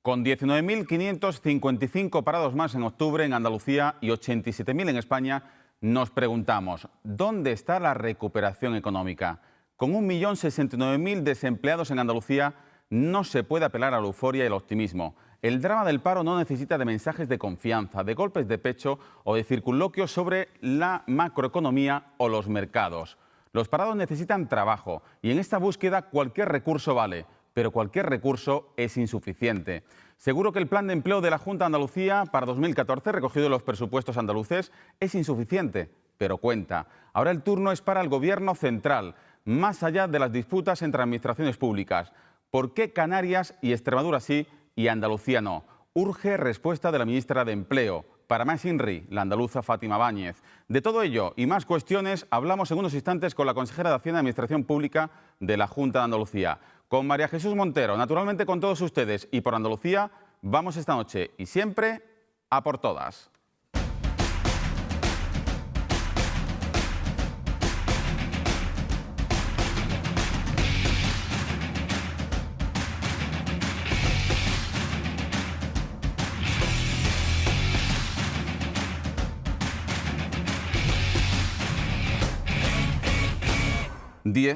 Con 19.555 parados más en octubre en Andalucía y 87.000 en España, nos preguntamos, ¿dónde está la recuperación económica? Con 1.069.000 desempleados en Andalucía, no se puede apelar a la euforia y el optimismo. El drama del paro no necesita de mensajes de confianza, de golpes de pecho o de circunloquios sobre la macroeconomía o los mercados. Los parados necesitan trabajo y en esta búsqueda cualquier recurso vale, pero cualquier recurso es insuficiente. Seguro que el plan de empleo de la Junta de Andalucía para 2014, recogido en los presupuestos andaluces, es insuficiente, pero cuenta. Ahora el turno es para el Gobierno central, más allá de las disputas entre administraciones públicas. ¿Por qué Canarias y Extremadura sí y Andalucía no? Urge respuesta de la ministra de Empleo. Para más INRI, la andaluza Fátima Báñez. De todo ello y más cuestiones hablamos en unos instantes con la consejera de Hacienda y Administración Pública de la Junta de Andalucía. Con María Jesús Montero, naturalmente con todos ustedes y por Andalucía, vamos esta noche y siempre a por todas.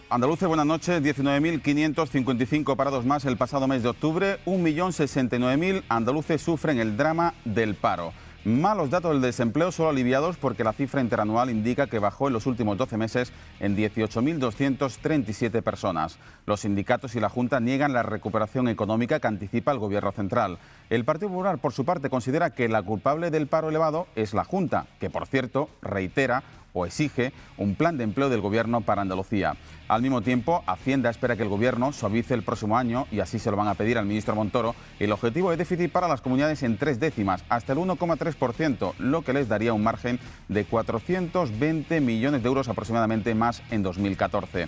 Andaluces, buenas noches. 19.555 parados más el pasado mes de octubre. 1.069.000 andaluces sufren el drama del paro. Malos datos del desempleo, solo aliviados porque la cifra interanual indica que bajó en los últimos 12 meses en 18.237 personas. Los sindicatos y la Junta niegan la recuperación económica que anticipa el Gobierno central. El Partido Popular, por su parte, considera que la culpable del paro elevado es la Junta, que, por cierto, reitera o exige un plan de empleo del Gobierno para Andalucía. Al mismo tiempo, Hacienda espera que el Gobierno suavice el próximo año, y así se lo van a pedir al ministro Montoro, el objetivo de déficit para las comunidades en 3 décimas, hasta el 1,3%, lo que les daría un margen de 420 millones de euros aproximadamente más en 2014.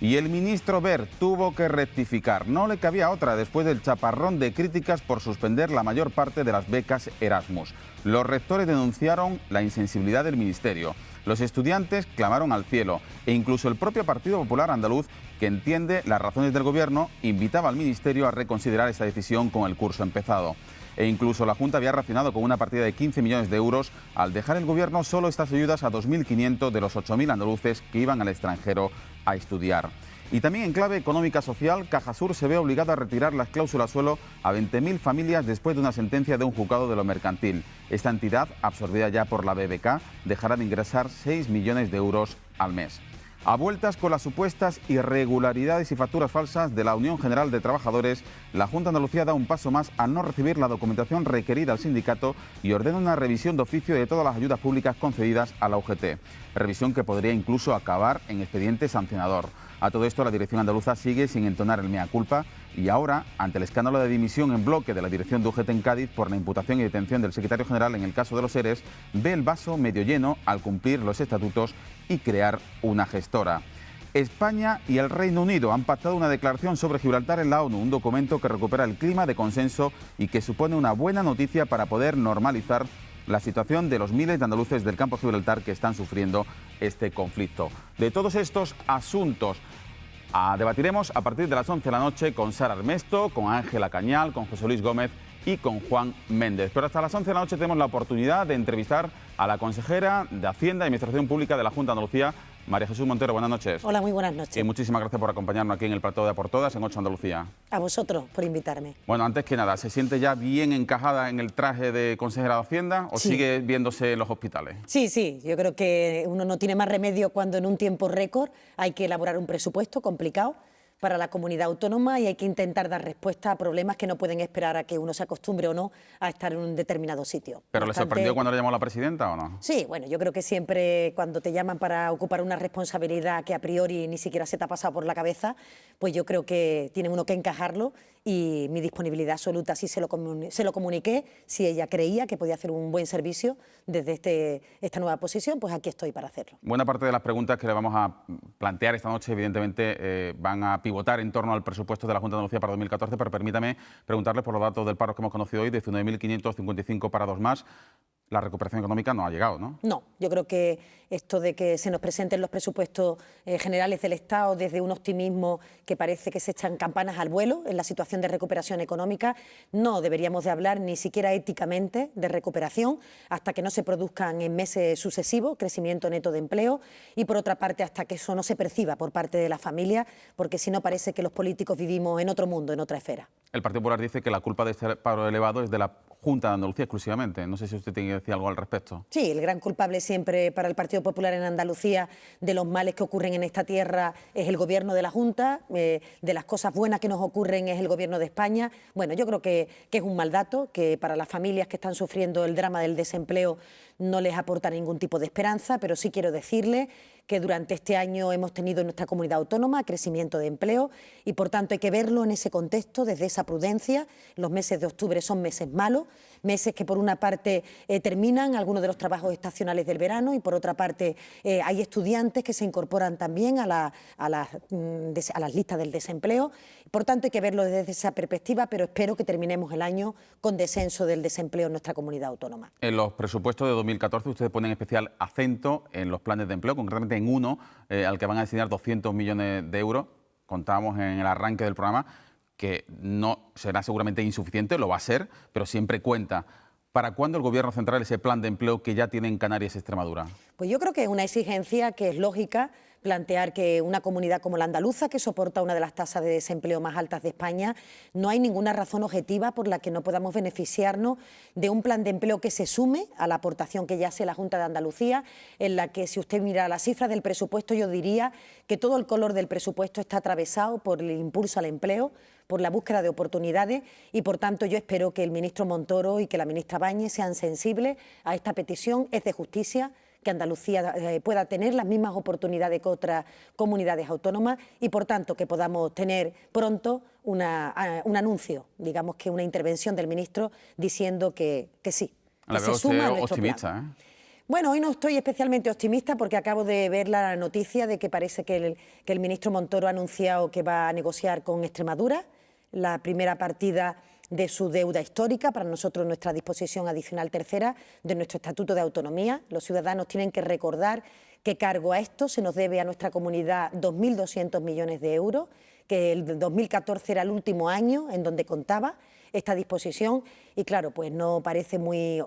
Y el ministro Wert tuvo que rectificar. No le cabía otra después del chaparrón de críticas por suspender la mayor parte de las becas Erasmus. Los rectores denunciaron la insensibilidad del ministerio. Los estudiantes clamaron al cielo e incluso el propio Partido Popular andaluz, que entiende las razones del Gobierno, invitaba al Ministerio a reconsiderar esta decisión con el curso empezado. E incluso la Junta había racionado con una partida de 15 millones de euros al dejar el Gobierno solo estas ayudas a 2.500 de los 8.000 andaluces que iban al extranjero a estudiar. Y también en clave económica social, Cajasur se ve obligado a retirar las cláusulas suelo a 20.000 familias después de una sentencia de un juzgado de lo mercantil. Esta entidad, absorbida ya por la BBK, dejará de ingresar 6 millones de euros al mes. A vueltas con las supuestas irregularidades y facturas falsas de la Unión General de Trabajadores, la Junta de Andalucía da un paso más al no recibir la documentación requerida al sindicato y ordena una revisión de oficio de todas las ayudas públicas concedidas a la UGT. Revisión que podría incluso acabar en expediente sancionador. A todo esto, la dirección andaluza sigue sin entonar el mea culpa y ahora, ante el escándalo de dimisión en bloque de la dirección de UGT en Cádiz por la imputación y detención del secretario general en el caso de los ERES, ve el vaso medio lleno al cumplir los estatutos y crear una gestora. España y el Reino Unido han pactado una declaración sobre Gibraltar en la ONU, un documento que recupera el clima de consenso y que supone una buena noticia para poder normalizar la situación de los miles de andaluces del campo de Gibraltar que están sufriendo este conflicto. De todos estos asuntos debatiremos a partir de las 11 de la noche con Sara Armesto, con Ángela Cañal, con José Luis Gómez y con Juan Méndez. Pero hasta las 11 de la noche tenemos la oportunidad de entrevistar a la consejera de Hacienda y Administración Pública de la Junta de Andalucía, María Jesús Montero. Buenas noches. Hola, muy buenas noches. Y muchísimas gracias por acompañarnos aquí en el plató de A por Todas, en 8 Andalucía. A vosotros por invitarme. Bueno, antes que nada, ¿se siente ya bien encajada en el traje de consejera de Hacienda o sigue viéndose en los hospitales? Sí, yo creo que uno no tiene más remedio cuando en un tiempo récord hay que elaborar un presupuesto complicado para la comunidad autónoma y hay que intentar dar respuesta a problemas que no pueden esperar a que uno se acostumbre o no a estar en un determinado sitio. ¿Pero le sorprendió cuando le llamó la presidenta o no? Sí, bueno, yo creo que siempre cuando te llaman para ocupar una responsabilidad que a priori ni siquiera se te ha pasado por la cabeza, pues yo creo que tiene uno que encajarlo y mi disponibilidad absoluta, sí se lo comuniqué, si ella creía que podía hacer un buen servicio desde esta nueva posición, pues aquí estoy para hacerlo. Buena parte de las preguntas que le vamos a plantear esta noche, evidentemente, van a pivotar en torno al presupuesto de la Junta de Andalucía para 2014, pero permítame preguntarle por los datos del paro que hemos conocido hoy, 19.555 parados más. la recuperación económica no ha llegado, ¿no? No, yo creo que esto de que se nos presenten los presupuestos generales del Estado desde un optimismo que parece que se echan campanas al vuelo en la situación de recuperación económica, no deberíamos de hablar ni siquiera éticamente de recuperación hasta que no se produzcan en meses sucesivos crecimiento neto de empleo y por otra parte hasta que eso no se perciba por parte de la familia, porque si no parece que los políticos vivimos en otro mundo, en otra esfera. El Partido Popular dice que la culpa de este paro elevado es de la Junta de Andalucía exclusivamente. No sé si usted tiene que decir algo al respecto. Sí, el gran culpable siempre para el Partido Popular en Andalucía de los males que ocurren en esta tierra es el Gobierno de la Junta, de las cosas buenas que nos ocurren es el Gobierno de España. Bueno, yo creo que es un mal dato, que para las familias que están sufriendo el drama del desempleo no les aporta ningún tipo de esperanza, pero sí quiero decirle que durante este año hemos tenido en nuestra comunidad autónoma crecimiento de empleo y por tanto hay que verlo en ese contexto, desde esa prudencia. Los meses de octubre son meses malos, meses que por una parte terminan algunos de los trabajos estacionales del verano y por otra parte hay estudiantes que se incorporan también a las listas del desempleo. Por tanto hay que verlo desde esa perspectiva, pero espero que terminemos el año con descenso del desempleo en nuestra comunidad autónoma. En los presupuestos de 2014 ustedes ponen especial acento en los planes de empleo, concretamente en uno al que van a destinar 200 millones de euros. Contábamos en el arranque del programa que no será seguramente insuficiente, lo va a ser, pero siempre cuenta. ¿Para cuándo el Gobierno central ese plan de empleo que ya tiene en Canarias y Extremadura? Pues yo creo que es una exigencia que es lógica plantear que una comunidad como la andaluza, que soporta una de las tasas de desempleo más altas de España, no hay ninguna razón objetiva por la que no podamos beneficiarnos de un plan de empleo que se sume a la aportación que ya hace la Junta de Andalucía, en la que si usted mira las cifras del presupuesto, yo diría que todo el color del presupuesto está atravesado por el impulso al empleo, por la búsqueda de oportunidades y, por tanto, yo espero que el ministro Montoro y que la ministra Bañez sean sensibles a esta petición. Es de justicia que Andalucía pueda tener las mismas oportunidades que otras comunidades autónomas y, por tanto, que podamos tener pronto un anuncio, digamos que una intervención del ministro diciendo que sí, que se suma a nuestro optimista, plan. Bueno, hoy no estoy especialmente optimista porque acabo de ver la noticia de que parece que el ministro Montoro ha anunciado que va a negociar con Extremadura la primera partida de su deuda histórica, para nosotros nuestra disposición adicional tercera de nuestro Estatuto de Autonomía. Los ciudadanos tienen que recordar que cargo a esto se nos debe a nuestra comunidad 2.200 millones de euros, que el 2014 era el último año en donde contaba esta disposición y claro, pues no parece muy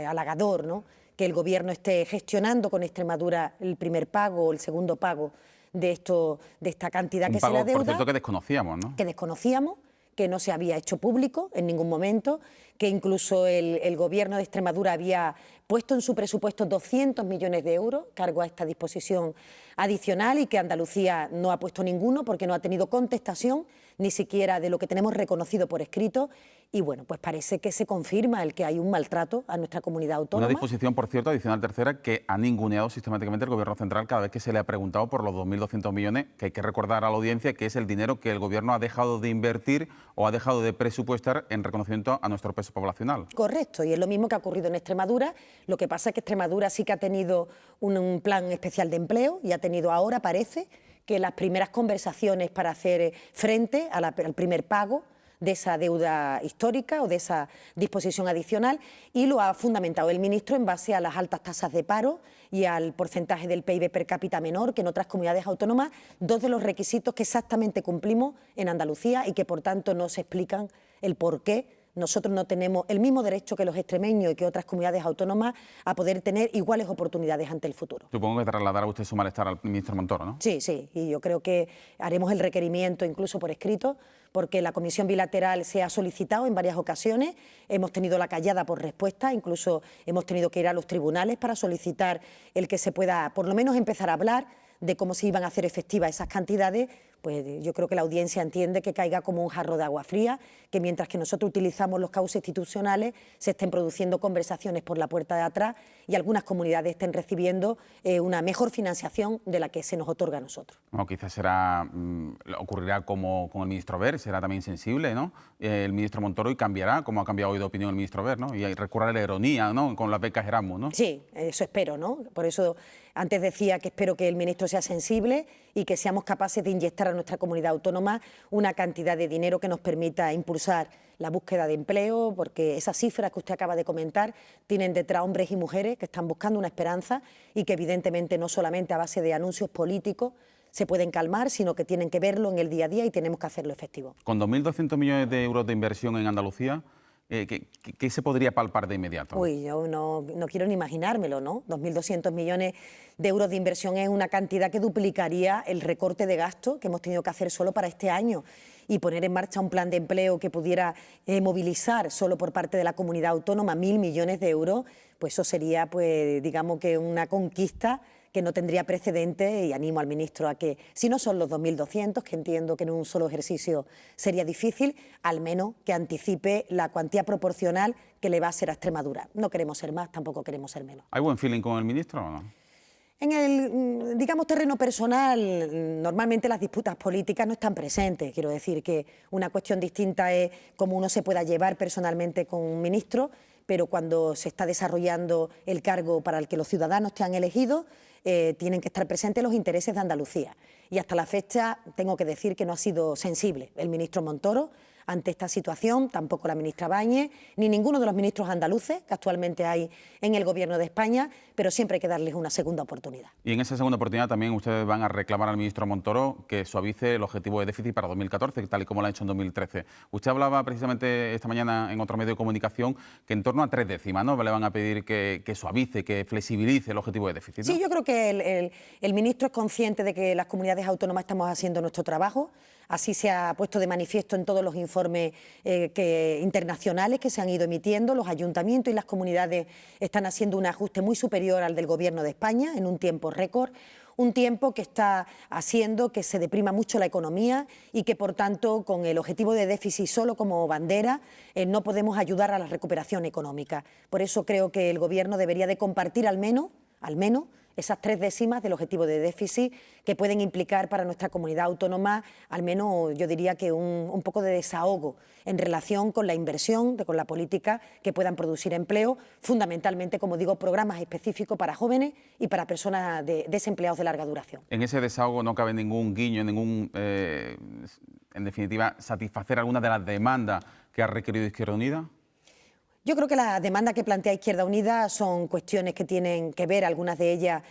halagador, ¿no?, que el Gobierno esté gestionando con Extremadura el primer pago o el segundo pago de esta cantidad que se le adeuda. Por cierto, que desconocíamos, ¿no? Que desconocíamos, que no se había hecho público en ningún momento, que incluso el Gobierno de Extremadura había puesto en su presupuesto 200 millones de euros cargo a esta disposición adicional y que Andalucía no ha puesto ninguno porque no ha tenido contestación ni siquiera de lo que tenemos reconocido por escrito y bueno, pues parece que se confirma el que hay un maltrato a nuestra comunidad autónoma. Una disposición, por cierto, adicional tercera que ha ninguneado sistemáticamente el Gobierno central cada vez que se le ha preguntado por los 2.200 millones, que hay que recordar a la audiencia que es el dinero que el Gobierno ha dejado de invertir o ha dejado de presupuestar en reconocimiento a nuestro peso poblacional. Correcto, y es lo mismo que ha ocurrido en Extremadura. Lo que pasa es que Extremadura sí que ha tenido un plan especial de empleo y ha tenido ahora, parece, que las primeras conversaciones para hacer frente al primer pago de esa deuda histórica o de esa disposición adicional y lo ha fundamentado el ministro en base a las altas tasas de paro y al porcentaje del PIB per cápita menor que en otras comunidades autónomas, dos de los requisitos que exactamente cumplimos en Andalucía y que por tanto no se explican el por qué nosotros no tenemos el mismo derecho que los extremeños y que otras comunidades autónomas a poder tener iguales oportunidades ante el futuro. Supongo que trasladará usted su malestar al ministro Montoro, ¿no? Sí, sí, y yo creo que haremos el requerimiento incluso por escrito, porque la comisión bilateral se ha solicitado en varias ocasiones, hemos tenido la callada por respuesta, incluso hemos tenido que ir a los tribunales para solicitar el que se pueda por lo menos empezar a hablar de cómo se iban a hacer efectivas esas cantidades. Pues yo creo que la audiencia entiende que caiga como un jarro de agua fría, que mientras que nosotros utilizamos los cauces institucionales se estén produciendo conversaciones por la puerta de atrás y algunas comunidades estén recibiendo una mejor financiación de la que se nos otorga a nosotros. Bueno, quizás ocurrirá como con el ministro Wert, será también sensible, ¿no? El ministro Montoro y cambiará, como ha cambiado hoy de opinión el ministro Wert, ¿no? Y recurrirá a la ironía, ¿no?, con las becas Erasmus, ¿no? Sí, eso espero, ¿no? Por eso Antes decía que espero que el ministro sea sensible y que seamos capaces de inyectar a nuestra comunidad autónoma una cantidad de dinero que nos permita impulsar la búsqueda de empleo, porque esas cifras que usted acaba de comentar tienen detrás hombres y mujeres que están buscando una esperanza y que evidentemente no solamente a base de anuncios políticos se pueden calmar, sino que tienen que verlo en el día a día y tenemos que hacerlo efectivo. Con 2.200 millones de euros de inversión en Andalucía, ¿qué se podría palpar de inmediato? Uy, yo no quiero ni imaginármelo, ¿no? 2.200 millones de euros de inversión es una cantidad que duplicaría el recorte de gasto que hemos tenido que hacer solo para este año, y poner en marcha un plan de empleo que pudiera movilizar solo por parte de la comunidad autónoma 1.000 millones de euros, pues eso sería, pues, digamos que una conquista que no tendría precedente, y animo al ministro a que, si no son los 2.200, que entiendo que en un solo ejercicio sería difícil, al menos que anticipe la cuantía proporcional que le va a ser a Extremadura. No queremos ser más, tampoco queremos ser menos. ¿Hay buen feeling con el ministro o no? En el, digamos, terreno personal, normalmente las disputas políticas no están presentes. Quiero decir que una cuestión distinta es cómo uno se pueda llevar personalmente con un ministro, pero cuando se está desarrollando el cargo para el que los ciudadanos te han elegido, tienen que estar presentes los intereses de Andalucía. Y hasta la fecha tengo que decir que no ha sido sensible el ministro Montoro ante esta situación, tampoco la ministra Báñez, ni ninguno de los ministros andaluces que actualmente hay en el Gobierno de España, pero siempre hay que darles una segunda oportunidad. Y en esa segunda oportunidad también ustedes van a reclamar al ministro Montoro que suavice el objetivo de déficit para 2014, tal y como lo ha hecho en 2013. Usted hablaba precisamente esta mañana en otro medio de comunicación que en torno a 3 décimas, ¿no?, le van a pedir que suavice, que flexibilice el objetivo de déficit, ¿no? Sí, yo creo que el ministro es consciente de que las comunidades autónomas estamos haciendo nuestro trabajo. Así se ha puesto de manifiesto en todos los informes internacionales que se han ido emitiendo. Los ayuntamientos y las comunidades están haciendo un ajuste muy superior al del Gobierno de España en un tiempo récord. Un tiempo que está haciendo que se deprima mucho la economía y que, por tanto, con el objetivo de déficit solo como bandera, no podemos ayudar a la recuperación económica. Por eso creo que el Gobierno debería de compartir al menos, esas 3 décimas del objetivo de déficit que pueden implicar para nuestra comunidad autónoma, al menos yo diría que un poco de desahogo en relación con la inversión, con la política que puedan producir empleo, fundamentalmente, como digo, programas específicos para jóvenes y para personas desempleados de larga duración. En ese desahogo no cabe ningún guiño, en definitiva, satisfacer alguna de las demandas que ha requerido Izquierda Unida. Yo creo que las demandas que plantea Izquierda Unida son cuestiones que tienen que ver, algunas de ellas,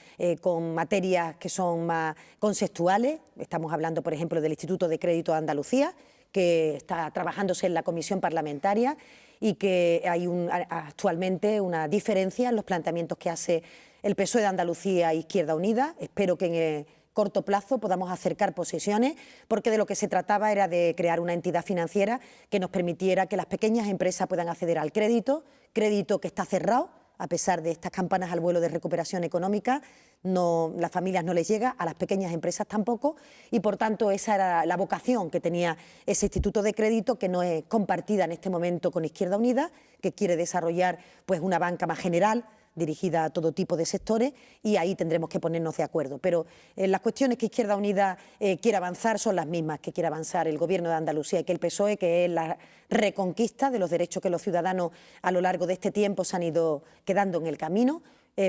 con materias que son más conceptuales. Estamos hablando, por ejemplo, del Instituto de Crédito de Andalucía, que está trabajándose en la comisión parlamentaria y que hay actualmente una diferencia en los planteamientos que hace el PSOE de Andalucía e Izquierda Unida. Espero que en corto plazo podamos acercar posiciones, porque de lo que se trataba era de crear una entidad financiera que nos permitiera que las pequeñas empresas puedan acceder al crédito que está cerrado, a pesar de estas campanas al vuelo de recuperación económica. Las familias no les llega, a las pequeñas empresas tampoco, y por tanto esa era la vocación que tenía ese instituto de crédito, que no es compartida en este momento con Izquierda Unida, que quiere desarrollar pues una banca más general, dirigida a todo tipo de sectores, y ahí tendremos que ponernos de acuerdo. Pero las cuestiones que Izquierda Unida quiere avanzar son las mismas que quiere avanzar el Gobierno de Andalucía y que el PSOE, que es la reconquista de los derechos que los ciudadanos a lo largo de este tiempo se han ido quedando en el camino,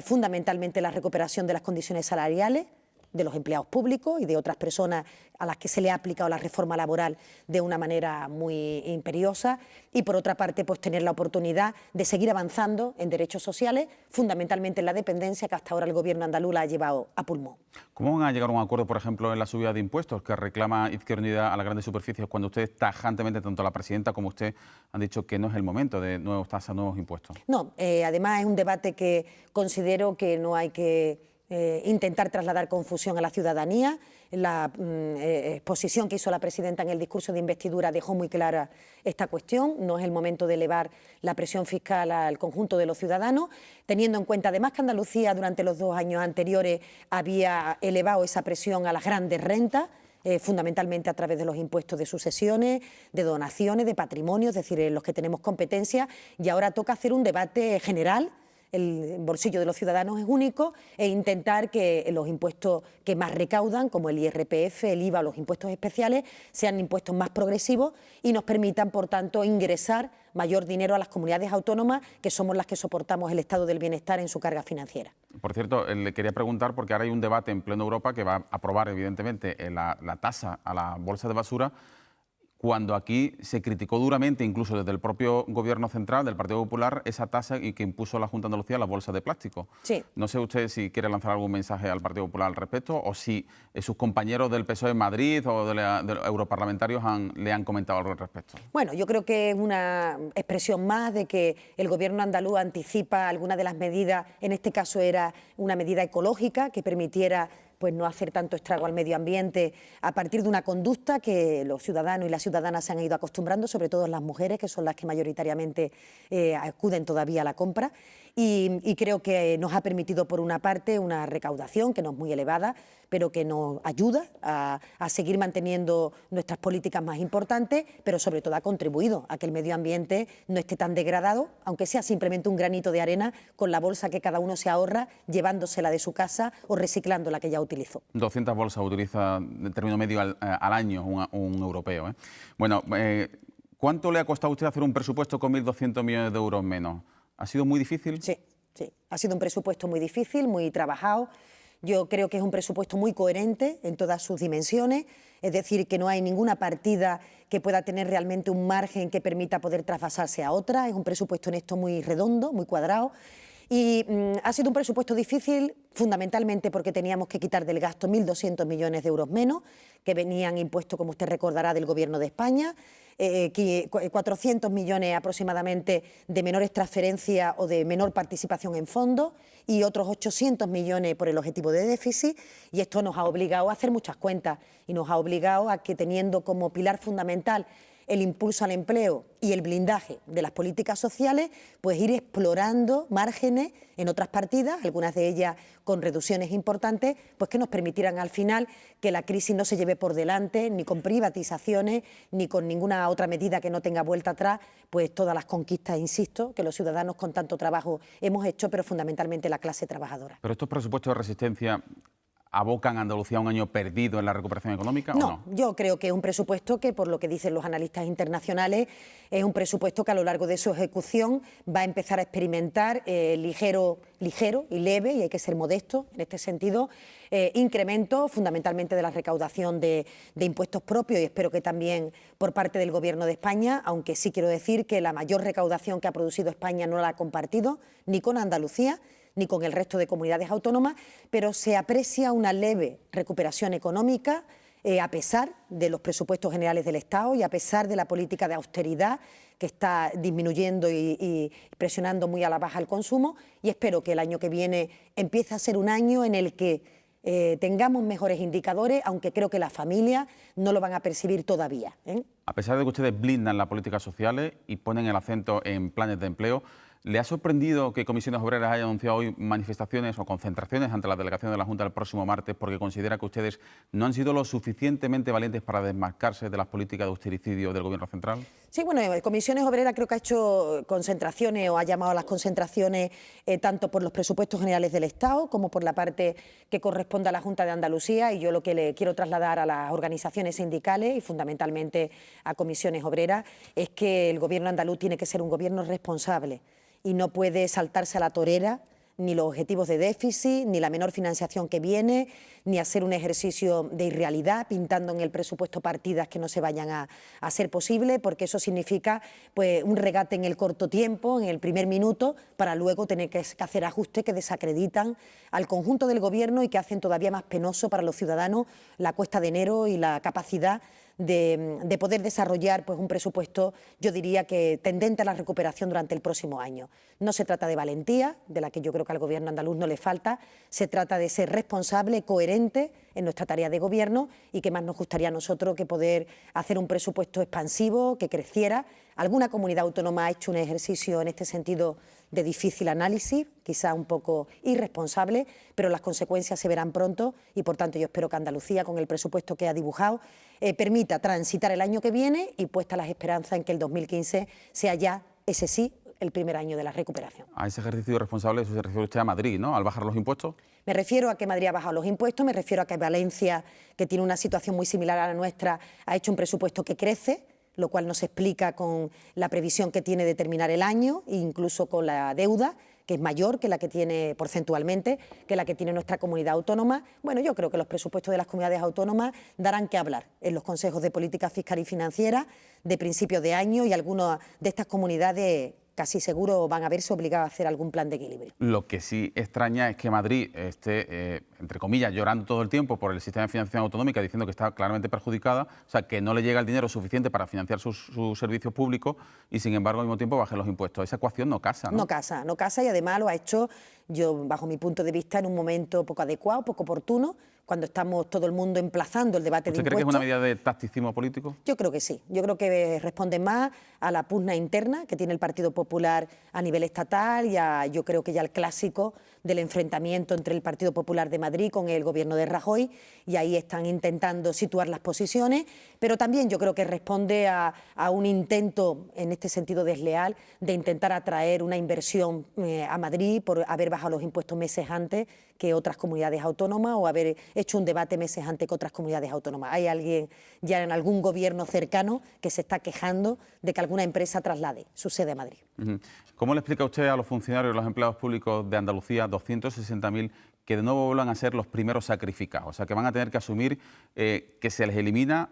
fundamentalmente la recuperación de las condiciones salariales de los empleados públicos y de otras personas a las que se le ha aplicado la reforma laboral de una manera muy imperiosa, y por otra parte pues tener la oportunidad de seguir avanzando en derechos sociales, fundamentalmente en la dependencia, que hasta ahora el Gobierno andaluz la ha llevado a pulmón. ¿Cómo van a llegar a un acuerdo, por ejemplo, en la subida de impuestos que reclama Izquierda Unida a las grandes superficies, cuando ustedes tajantemente, tanto la presidenta como usted, han dicho que no es el momento de nuevas tasas, nuevos impuestos? No, además es un debate que considero que no hay que intentar trasladar confusión a la ciudadanía. La exposición que hizo la presidenta en el discurso de investidura dejó muy clara esta cuestión. No es el momento de elevar la presión fiscal al conjunto de los ciudadanos, teniendo en cuenta además que Andalucía durante los 2 años anteriores había elevado esa presión a las grandes rentas, fundamentalmente a través de los impuestos de sucesiones, de donaciones, de patrimonio, es decir, en los que tenemos competencia, y ahora toca hacer un debate general el bolsillo de los ciudadanos es único, e intentar que los impuestos que más recaudan, como el IRPF, el IVA o los impuestos especiales, sean impuestos más progresivos y nos permitan, por tanto, ingresar mayor dinero a las comunidades autónomas, que somos las que soportamos el estado del bienestar en su carga financiera. Por cierto, le quería preguntar, porque ahora hay un debate en pleno Europa que va a aprobar, evidentemente, la tasa a la bolsa de basura, cuando aquí se criticó duramente, incluso desde el propio Gobierno central del Partido Popular, esa tasa y que impuso la Junta de Andalucía la bolsa de plástico. Sí. No sé usted si quiere lanzar algún mensaje al Partido Popular al respecto o si sus compañeros del PSOE en Madrid o de los europarlamentarios le han comentado algo al respecto. Bueno, yo creo que es una expresión más de que el Gobierno andaluz anticipa algunas de las medidas. En este caso era una medida ecológica que permitiera pues no hacer tanto estrago al medio ambiente a partir de una conducta que los ciudadanos y las ciudadanas se han ido acostumbrando, sobre todo las mujeres, que son las que mayoritariamente acuden todavía a la compra. Y creo que nos ha permitido, por una parte, una recaudación que no es muy elevada, pero que nos ayuda a seguir manteniendo nuestras políticas más importantes, pero sobre todo ha contribuido a que el medio ambiente no esté tan degradado, aunque sea simplemente un granito de arena con la bolsa que cada uno se ahorra, llevándosela de su casa o reciclando la que ya utilizó. 200 bolsas utiliza en término medio al año un europeo. Bueno, ¿cuánto le ha costado a usted hacer un presupuesto con 1.200 millones de euros menos? ¿Ha sido muy difícil? Sí, sí. Ha sido un presupuesto muy difícil, muy trabajado. Yo creo que es un presupuesto muy coherente en todas sus dimensiones, es decir, que no hay ninguna partida que pueda tener realmente un margen que permita poder traspasarse a otra. Es un presupuesto en esto muy redondo, muy cuadrado. Y ha sido un presupuesto difícil fundamentalmente porque teníamos que quitar del gasto 1.200 millones de euros menos, que venían impuestos, como usted recordará, del Gobierno de España, 400 millones aproximadamente de menores transferencias o de menor participación en fondos y otros 800 millones por el objetivo de déficit, y esto nos ha obligado a hacer muchas cuentas y nos ha obligado a que, teniendo como pilar fundamental el impulso al empleo y el blindaje de las políticas sociales, pues ir explorando márgenes en otras partidas, algunas de ellas con reducciones importantes, pues que nos permitieran al final que la crisis no se lleve por delante, ni con privatizaciones, ni con ninguna otra medida que no tenga vuelta atrás, pues todas las conquistas, insisto, que los ciudadanos con tanto trabajo hemos hecho, pero fundamentalmente la clase trabajadora. ¿Pero estos presupuestos de resistencia abocan a Andalucía a un año perdido en la recuperación económica o no? Yo creo que es un presupuesto que, por lo que dicen los analistas internacionales, es un presupuesto que a lo largo de su ejecución va a empezar a experimentar ligero y leve, y hay que ser modesto en este sentido, incremento fundamentalmente de la recaudación de impuestos propios, y espero que también por parte del Gobierno de España, aunque sí quiero decir que la mayor recaudación que ha producido España no la ha compartido ni con Andalucía ni con el resto de comunidades autónomas, pero se aprecia una leve recuperación económica a pesar de los presupuestos generales del Estado y a pesar de la política de austeridad que está disminuyendo y presionando muy a la baja el consumo, y espero que el año que viene empiece a ser un año en el que tengamos mejores indicadores, aunque creo que las familias no lo van a percibir todavía. A pesar de que ustedes blindan las políticas sociales y ponen el acento en planes de empleo, ¿le ha sorprendido que Comisiones Obreras haya anunciado hoy manifestaciones o concentraciones ante la delegación de la Junta el próximo martes porque considera que ustedes no han sido lo suficientemente valientes para desmarcarse de las políticas de austericidio del Gobierno central? Sí, bueno, Comisiones Obreras creo que ha hecho concentraciones o ha llamado a las concentraciones tanto por los presupuestos generales del Estado como por la parte que corresponde a la Junta de Andalucía, y yo lo que le quiero trasladar a las organizaciones sindicales y fundamentalmente a Comisiones Obreras es que el Gobierno andaluz tiene que ser un gobierno responsable y no puede saltarse a la torera ni los objetivos de déficit, ni la menor financiación que viene, ni hacer un ejercicio de irrealidad pintando en el presupuesto partidas que no se vayan a ser posible, porque eso significa pues un regate en el corto tiempo, en el primer minuto, para luego tener que hacer ajustes que desacreditan al conjunto del Gobierno y que hacen todavía más penoso para los ciudadanos la cuesta de enero y la capacidad de poder desarrollar pues un presupuesto, yo diría que tendente a la recuperación durante el próximo año. No se trata de valentía, de la que yo creo que al Gobierno andaluz no le falta, se trata de ser responsable, coherente en nuestra tarea de gobierno, y que más nos gustaría a nosotros que poder hacer un presupuesto expansivo, que creciera. Alguna comunidad autónoma ha hecho un ejercicio en este sentido de difícil análisis, quizá un poco irresponsable, pero las consecuencias se verán pronto y, por tanto, yo espero que Andalucía, con el presupuesto que ha dibujado, permita transitar el año que viene y puesta las esperanzas en que el 2015 sea ya, ese sí, el primer año de la recuperación. A ese ejercicio responsable eso se refiere usted a Madrid, ¿no? Al bajar los impuestos. Me refiero a que Madrid ha bajado los impuestos, me refiero a que Valencia, que tiene una situación muy similar a la nuestra, ha hecho un presupuesto que crece, lo cual no se explica con la previsión que tiene de terminar el año, e incluso con la deuda, que es mayor que la que tiene porcentualmente, que la que tiene nuestra comunidad autónoma. Bueno, yo creo que los presupuestos de las comunidades autónomas darán que hablar en los consejos de política fiscal y financiera de principio de año, y algunas de estas comunidades casi seguro van a verse obligadas a hacer algún plan de equilibrio. Lo que sí extraña es que Madrid esté, entre comillas, llorando todo el tiempo por el sistema de financiación autonómica, diciendo que está claramente perjudicada, o sea, que no le llega el dinero suficiente para financiar sus servicios públicos y, sin embargo, al mismo tiempo baje los impuestos. Esa ecuación no casa, ¿no? No casa, y además lo ha hecho, yo, bajo mi punto de vista, en un momento poco adecuado, poco oportuno, cuando estamos todo el mundo emplazando el debate de impuestos. ¿Usted cree que es una medida de tacticismo político? Yo creo que sí. Yo creo que responde más a la pugna interna que tiene el Partido Popular a nivel estatal y yo creo que ya al clásico del enfrentamiento entre el Partido Popular de Madrid con el gobierno de Rajoy, y ahí están intentando situar las posiciones, pero también yo creo que responde a un intento, en este sentido desleal, de intentar atraer una inversión a Madrid por haber bajado los impuestos meses antes que otras comunidades autónomas o haber hecho un debate meses antes que otras comunidades autónomas. Hay alguien ya en algún gobierno cercano que se está quejando de que alguna empresa traslade su sede a Madrid. ¿Cómo le explica usted a los funcionarios y los empleados públicos de Andalucía, 260.000, que de nuevo vuelvan a ser los primeros sacrificados? O sea, que van a tener que asumir que se les elimina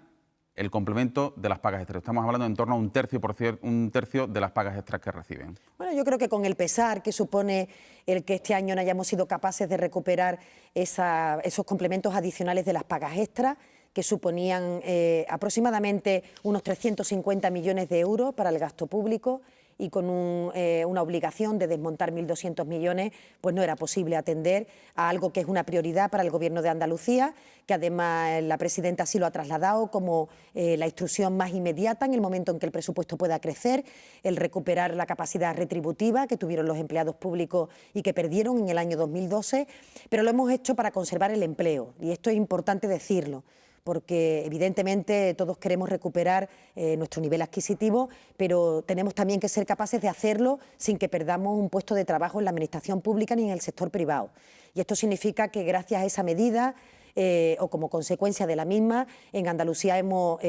el complemento de las pagas extras. Estamos hablando en torno a un tercio de las pagas extras que reciben. Bueno, yo creo que con el pesar que supone el que este año no hayamos sido capaces de recuperar esos complementos adicionales de las pagas extras, que suponían aproximadamente unos 350 millones de euros para el gasto público, y con una obligación de desmontar 1.200 millones, pues no era posible atender a algo que es una prioridad para el Gobierno de Andalucía, que además la presidenta así lo ha trasladado como la instrucción más inmediata en el momento en que el presupuesto pueda crecer, el recuperar la capacidad retributiva que tuvieron los empleados públicos y que perdieron en el año 2012, pero lo hemos hecho para conservar el empleo, y esto es importante decirlo, porque evidentemente todos queremos recuperar nuestro nivel adquisitivo, pero tenemos también que ser capaces de hacerlo sin que perdamos un puesto de trabajo en la administración pública ni en el sector privado. Y esto significa que gracias a esa medida, o como consecuencia de la misma, en Andalucía hemos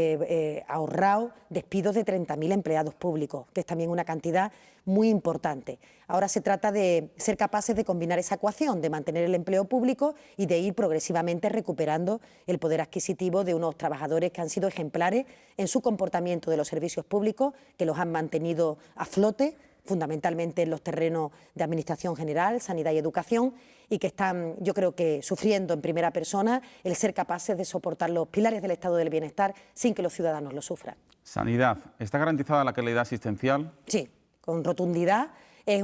ahorrado despidos de 30.000 empleados públicos, que es también una cantidad muy importante. Ahora se trata de ser capaces de combinar esa ecuación, de mantener el empleo público y de ir progresivamente recuperando el poder adquisitivo de unos trabajadores que han sido ejemplares en su comportamiento de los servicios públicos, que los han mantenido a flote, fundamentalmente en los terrenos de administración general, sanidad y educación, y que están, yo creo que, sufriendo en primera persona el ser capaces de soportar los pilares del estado del bienestar sin que los ciudadanos lo sufran. Sanidad. ¿Está garantizada la calidad asistencial? Sí, con rotundidad.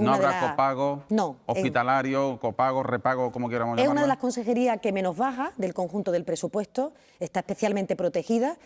¿No habrá copago hospitalario, copago, repago, como queramos llamarlo? Es una de las consejerías que menos baja del conjunto del presupuesto, está especialmente protegida,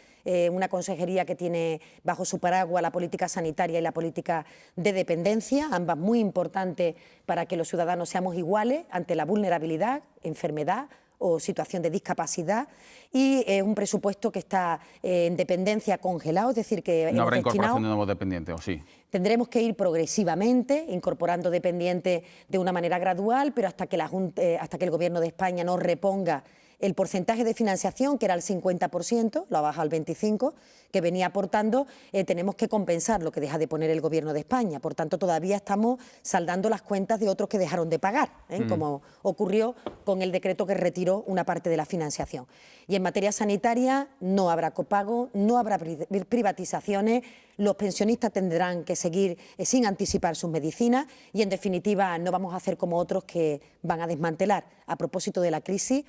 una consejería que tiene bajo su paraguas la política sanitaria y la política de dependencia, ambas muy importantes para que los ciudadanos seamos iguales ante la vulnerabilidad, enfermedad o situación de discapacidad, y es un presupuesto que está en dependencia congelado, es decir, que no habrá incorporación de nuevos dependientes, ¿o sí? Tendremos que ir progresivamente incorporando dependientes de una manera gradual, pero hasta que el Gobierno de España no reponga el porcentaje de financiación, que era el 50%, lo ha bajado al 25%, que venía aportando, tenemos que compensar lo que deja de poner el Gobierno de España. Por tanto, todavía estamos saldando las cuentas de otros que dejaron de pagar, como ocurrió con el decreto que retiró una parte de la financiación. Y en materia sanitaria no habrá copago, no habrá privatizaciones, los pensionistas tendrán que seguir sin anticipar sus medicinas y, en definitiva, no vamos a hacer como otros que van a desmantelar, a propósito de la crisis,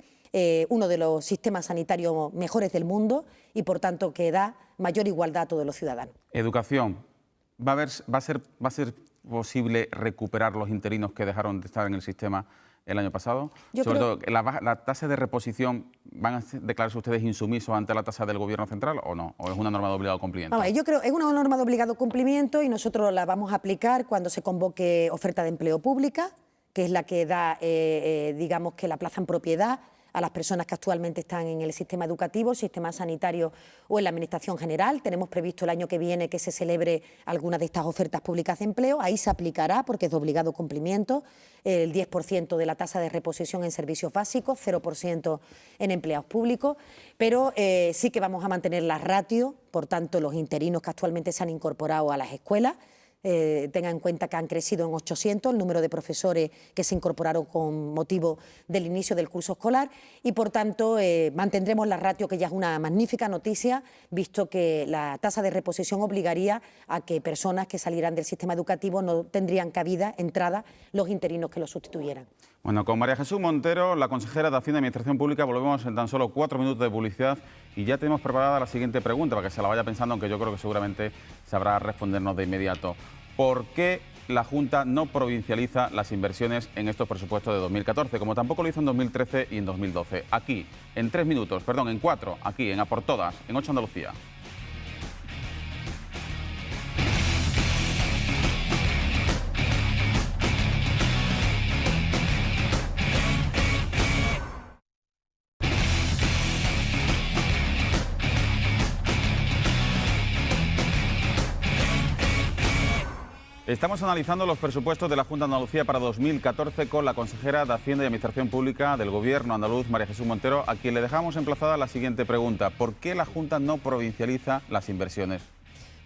uno de los sistemas sanitarios mejores del mundo y, por tanto, que da mayor igualdad a todos los ciudadanos. Educación. ¿Va a ser posible recuperar los interinos que dejaron de estar en el sistema el año pasado? Sobre todo, ¿la tasa de reposición van a declararse ustedes insumisos ante la tasa del Gobierno central o no? ¿O es una norma de obligado cumplimiento? Yo creo que es una norma de obligado cumplimiento y nosotros la vamos a aplicar cuando se convoque oferta de empleo pública, que es la que da, digamos, que la plaza en propiedad a las personas que actualmente están en el sistema educativo, sistema sanitario o en la Administración General. Tenemos previsto el año que viene que se celebre alguna de estas ofertas públicas de empleo. Ahí se aplicará, porque es de obligado cumplimiento, el 10% de la tasa de reposición en servicios básicos, 0% en empleados públicos, pero sí que vamos a mantener la ratio. Por tanto, los interinos que actualmente se han incorporado a las escuelas, tengan en cuenta que han crecido en 800 el número de profesores que se incorporaron con motivo del inicio del curso escolar y, por tanto, mantendremos la ratio, que ya es una magnífica noticia, visto que la tasa de reposición obligaría a que personas que salieran del sistema educativo no tendrían cabida, entrada, los interinos que los sustituyeran. Bueno, con María Jesús Montero, la consejera de Hacienda y Administración Pública, volvemos en tan solo 4 minutos de publicidad y ya tenemos preparada la siguiente pregunta para que se la vaya pensando, aunque yo creo que seguramente sabrá respondernos de inmediato. ¿Por qué la Junta no provincializa las inversiones en estos presupuestos de 2014, como tampoco lo hizo en 2013 y en 2012? Aquí, en 3 minutos, perdón, en 4, aquí, en A por Todas, en 8 Andalucía. Estamos analizando los presupuestos de la Junta de Andalucía para 2014 con la consejera de Hacienda y Administración Pública del Gobierno andaluz, María Jesús Montero, a quien le dejamos emplazada la siguiente pregunta. ¿Por qué la Junta no provincializa las inversiones?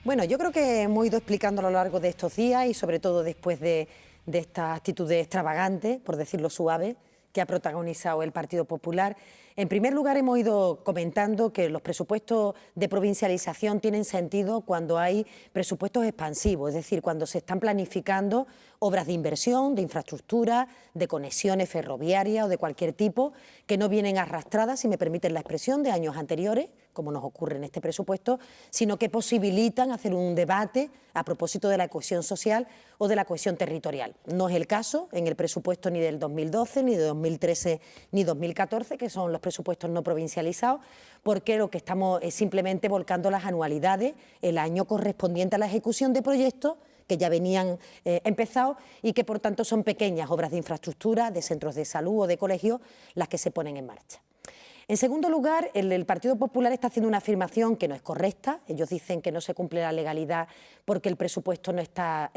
Bueno, yo creo que hemos ido explicando a lo largo de estos días y sobre todo después de esta actitud extravagante, por decirlo suave, que ha protagonizado el Partido Popular. En primer lugar, hemos ido comentando que los presupuestos de provincialización tienen sentido cuando hay presupuestos expansivos, es decir, cuando se están planificando obras de inversión, de infraestructura, de conexiones ferroviarias o de cualquier tipo, que no vienen arrastradas, si me permiten la expresión, de años anteriores, como nos ocurre en este presupuesto, sino que posibilitan hacer un debate a propósito de la cohesión social o de la cohesión territorial. No es el caso en el presupuesto ni del 2012, ni de 2013, ni 2014, que son los presupuestos no provincializados, porque lo que estamos es simplemente volcando las anualidades el año correspondiente a la ejecución de proyectos que ya venían empezados y que, por tanto, son pequeñas obras de infraestructura, de centros de salud o de colegios las que se ponen en marcha. En segundo lugar, el Partido Popular está haciendo una afirmación que no es correcta. Ellos dicen que no se cumple la legalidad porque el presupuesto no está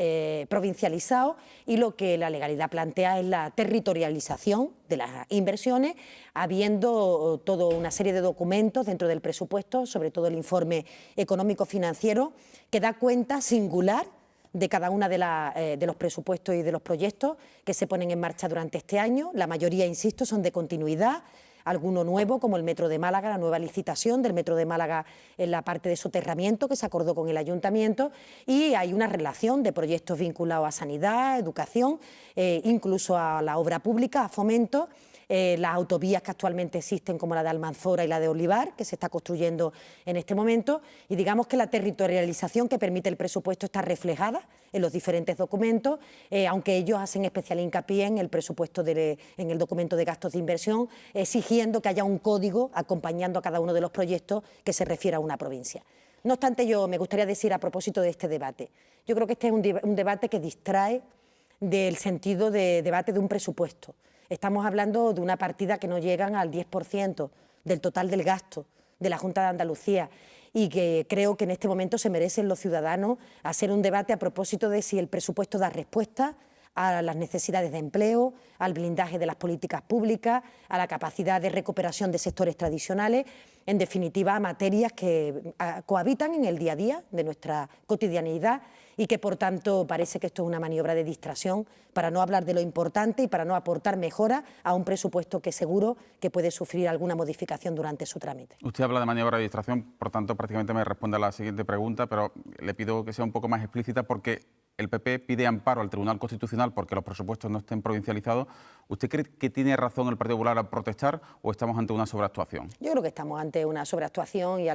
provincializado y lo que la legalidad plantea es la territorialización de las inversiones, habiendo toda una serie de documentos dentro del presupuesto, sobre todo el informe económico-financiero, que da cuenta singular de cada una de los presupuestos y de los proyectos que se ponen en marcha durante este año. La mayoría, insisto, son de continuidad. Alguno nuevo, como el Metro de Málaga, la nueva licitación del Metro de Málaga en la parte de soterramiento que se acordó con el Ayuntamiento, y hay una relación de proyectos vinculados a sanidad, educación, incluso a la obra pública, a fomento, las autovías que actualmente existen, como la de Almanzora y la de Olivar, que se está construyendo en este momento, y digamos que la territorialización que permite el presupuesto está reflejada en los diferentes documentos, aunque ellos hacen especial hincapié en el presupuesto, en el documento de gastos de inversión, exigiendo que haya un código acompañando a cada uno de los proyectos que se refiera a una provincia. No obstante, yo me gustaría decir a propósito de este debate, yo creo que este es un debate que distrae del sentido de debate de un presupuesto. Estamos hablando de una partida que no llegan al 10% del total del gasto de la Junta de Andalucía y que creo que en este momento se merecen los ciudadanos hacer un debate a propósito de si el presupuesto da respuesta a las necesidades de empleo, al blindaje de las políticas públicas, a la capacidad de recuperación de sectores tradicionales, en definitiva, a materias que cohabitan en el día a día de nuestra cotidianidad y que, por tanto, parece que esto es una maniobra de distracción para no hablar de lo importante y para no aportar mejora a un presupuesto que seguro que puede sufrir alguna modificación durante su trámite. Usted habla de maniobra de distracción, por tanto, prácticamente me responde a la siguiente pregunta, pero le pido que sea un poco más explícita porque el PP pide amparo al Tribunal Constitucional porque los presupuestos no estén provincializados. ¿Usted cree que tiene razón el Partido Popular al protestar o estamos ante una sobreactuación? Yo creo que estamos ante una sobreactuación y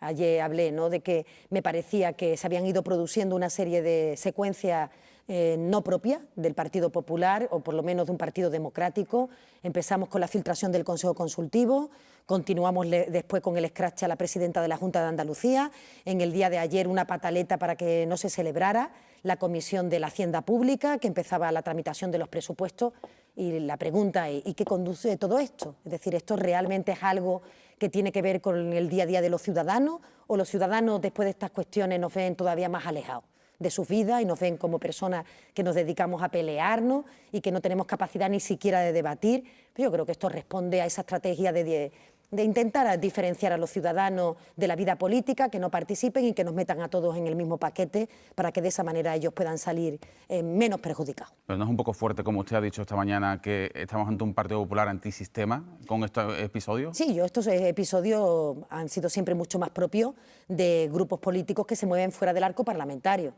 ayer hablé, ¿no?, de que me parecía que se habían ido produciendo una serie de secuencias no propia del Partido Popular, o por lo menos de un partido democrático. Empezamos con la filtración del Consejo Consultivo, continuamos después con el escrache a la presidenta de la Junta de Andalucía, en el día de ayer una pataleta para que no se celebrara la Comisión de la Hacienda Pública, que empezaba la tramitación de los presupuestos, y la pregunta es, ¿y qué conduce todo esto? Es decir, ¿esto realmente es algo que tiene que ver con el día a día de los ciudadanos, o los ciudadanos después de estas cuestiones nos ven todavía más alejados de sus vidas y nos ven como personas que nos dedicamos a pelearnos y que no tenemos capacidad ni siquiera de debatir? Yo creo que esto responde a esa estrategia de intentar diferenciar a los ciudadanos de la vida política, que no participen y que nos metan a todos en el mismo paquete para que de esa manera ellos puedan salir menos perjudicados. Pero ¿no es un poco fuerte, como usted ha dicho esta mañana, que estamos ante un Partido Popular antisistema con estos episodios? Sí, estos episodios han sido siempre mucho más propios de grupos políticos que se mueven fuera del arco parlamentario,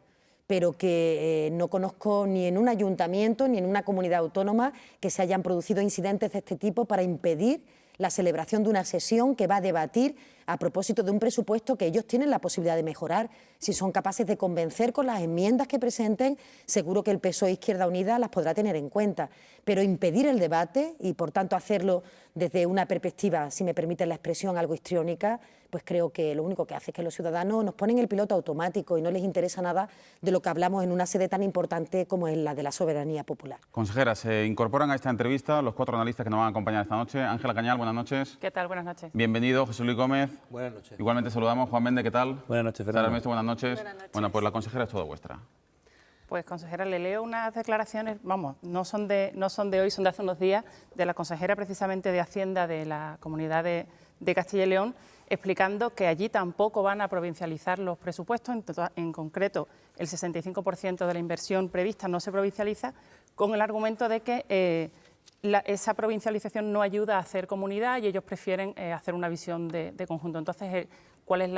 pero que no conozco ni en un ayuntamiento ni en una comunidad autónoma que se hayan producido incidentes de este tipo para impedir la celebración de una sesión que va a debatir a propósito de un presupuesto que ellos tienen la posibilidad de mejorar. Si son capaces de convencer con las enmiendas que presenten, seguro que el PSOE e Izquierda Unida las podrá tener en cuenta. Pero impedir el debate y, por tanto, hacerlo desde una perspectiva, si me permiten la expresión, algo histriónica, pues creo que lo único que hace es que los ciudadanos nos ponen el piloto automático y no les interesa nada de lo que hablamos en una sede tan importante como es la de la soberanía popular. Consejera, se incorporan a esta entrevista los 4 analistas que nos van a acompañar esta noche. Ángela Cañal, buenas noches. ¿Qué tal? Buenas noches. Bienvenido, José Luis Gómez. Buenas noches. Igualmente saludamos, Juan Méndez, ¿qué tal? Buenas noches, Sara Fernando. Ernesto, buenas noches. Buenas noches. Bueno, pues la consejera es toda vuestra. Pues, consejera, le leo unas declaraciones, vamos, no son de hoy, son de hace unos días, de la consejera precisamente de Hacienda de la Comunidad de Castilla y León, explicando que allí tampoco van a provincializar los presupuestos, en concreto el 65% de la inversión prevista no se provincializa, con el argumento de que esa provincialización no ayuda a hacer comunidad y ellos prefieren hacer una visión de conjunto. Entonces, ¿cuál es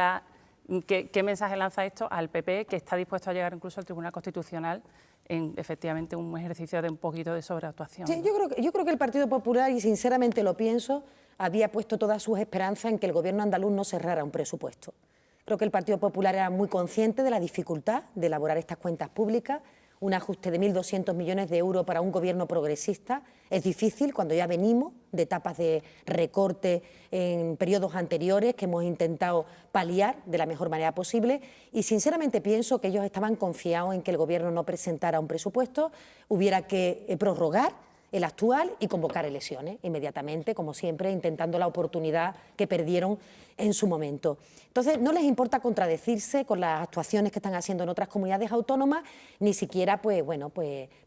¿qué mensaje lanza esto al PP, que está dispuesto a llegar incluso al Tribunal Constitucional en efectivamente un ejercicio de un poquito de sobreactuación? Sí, yo creo que el Partido Popular, y sinceramente lo pienso, había puesto todas sus esperanzas en que el Gobierno andaluz no cerrara un presupuesto. Creo que el Partido Popular era muy consciente de la dificultad de elaborar estas cuentas públicas. Un ajuste de 1.200 millones de euros para un gobierno progresista es difícil cuando ya venimos de etapas de recorte en periodos anteriores que hemos intentado paliar de la mejor manera posible, y sinceramente pienso que ellos estaban confiados en que el Gobierno no presentara un presupuesto, hubiera que prorrogar el actual y convocar elecciones inmediatamente, como siempre, intentando la oportunidad que perdieron en su momento. Entonces, no les importa contradecirse con las actuaciones que están haciendo en otras comunidades autónomas, ni siquiera, pues,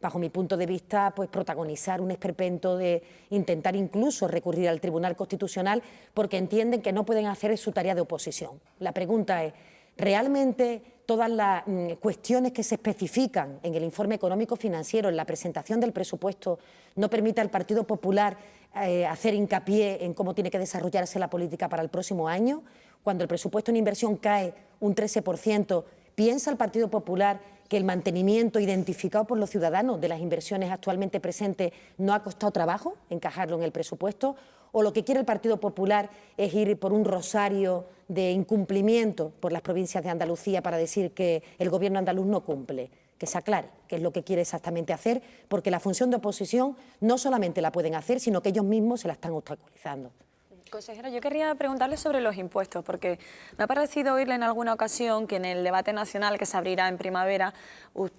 bajo mi punto de vista, pues, protagonizar un esperpento de intentar incluso recurrir al Tribunal Constitucional, porque entienden que no pueden hacer su tarea de oposición. La pregunta es, ¿realmente todas las cuestiones que se especifican en el informe económico-financiero, en la presentación del presupuesto, no permite al Partido Popular hacer hincapié en cómo tiene que desarrollarse la política para el próximo año? Cuando el presupuesto en inversión cae un 13%, ¿piensa el Partido Popular que el mantenimiento identificado por los ciudadanos de las inversiones actualmente presentes no ha costado trabajo encajarlo en el presupuesto? ¿O lo que quiere el Partido Popular es ir por un rosario de incumplimiento por las provincias de Andalucía para decir que el Gobierno andaluz no cumple? Que se aclare qué es lo que quiere exactamente hacer, porque la función de oposición no solamente la pueden hacer, sino que ellos mismos se la están obstaculizando. Consejera, yo querría preguntarle sobre los impuestos, porque me ha parecido oírle en alguna ocasión que en el debate nacional que se abrirá en primavera,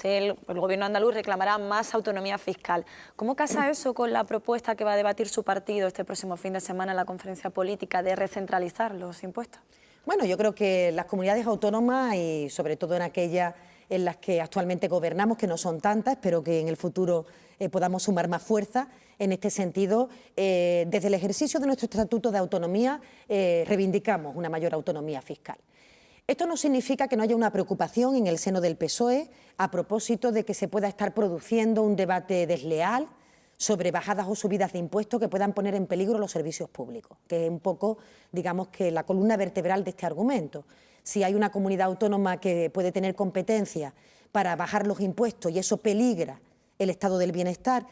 el Gobierno andaluz reclamará más autonomía fiscal. ¿Cómo casa eso con la propuesta que va a debatir su partido este próximo fin de semana en la conferencia política de recentralizar los impuestos? Bueno, yo creo que las comunidades autónomas, y sobre todo en aquellas en las que actualmente gobernamos, que no son tantas, espero que en el futuro podamos sumar más fuerza en este sentido, desde el ejercicio de nuestro Estatuto de Autonomía reivindicamos una mayor autonomía fiscal. Esto no significa que no haya una preocupación en el seno del PSOE a propósito de que se pueda estar produciendo un debate desleal sobre bajadas o subidas de impuestos que puedan poner en peligro los servicios públicos, que es un poco, digamos, que la columna vertebral de este argumento. Si hay una comunidad autónoma que puede tener competencia para bajar los impuestos y eso peligra el estado del bienestar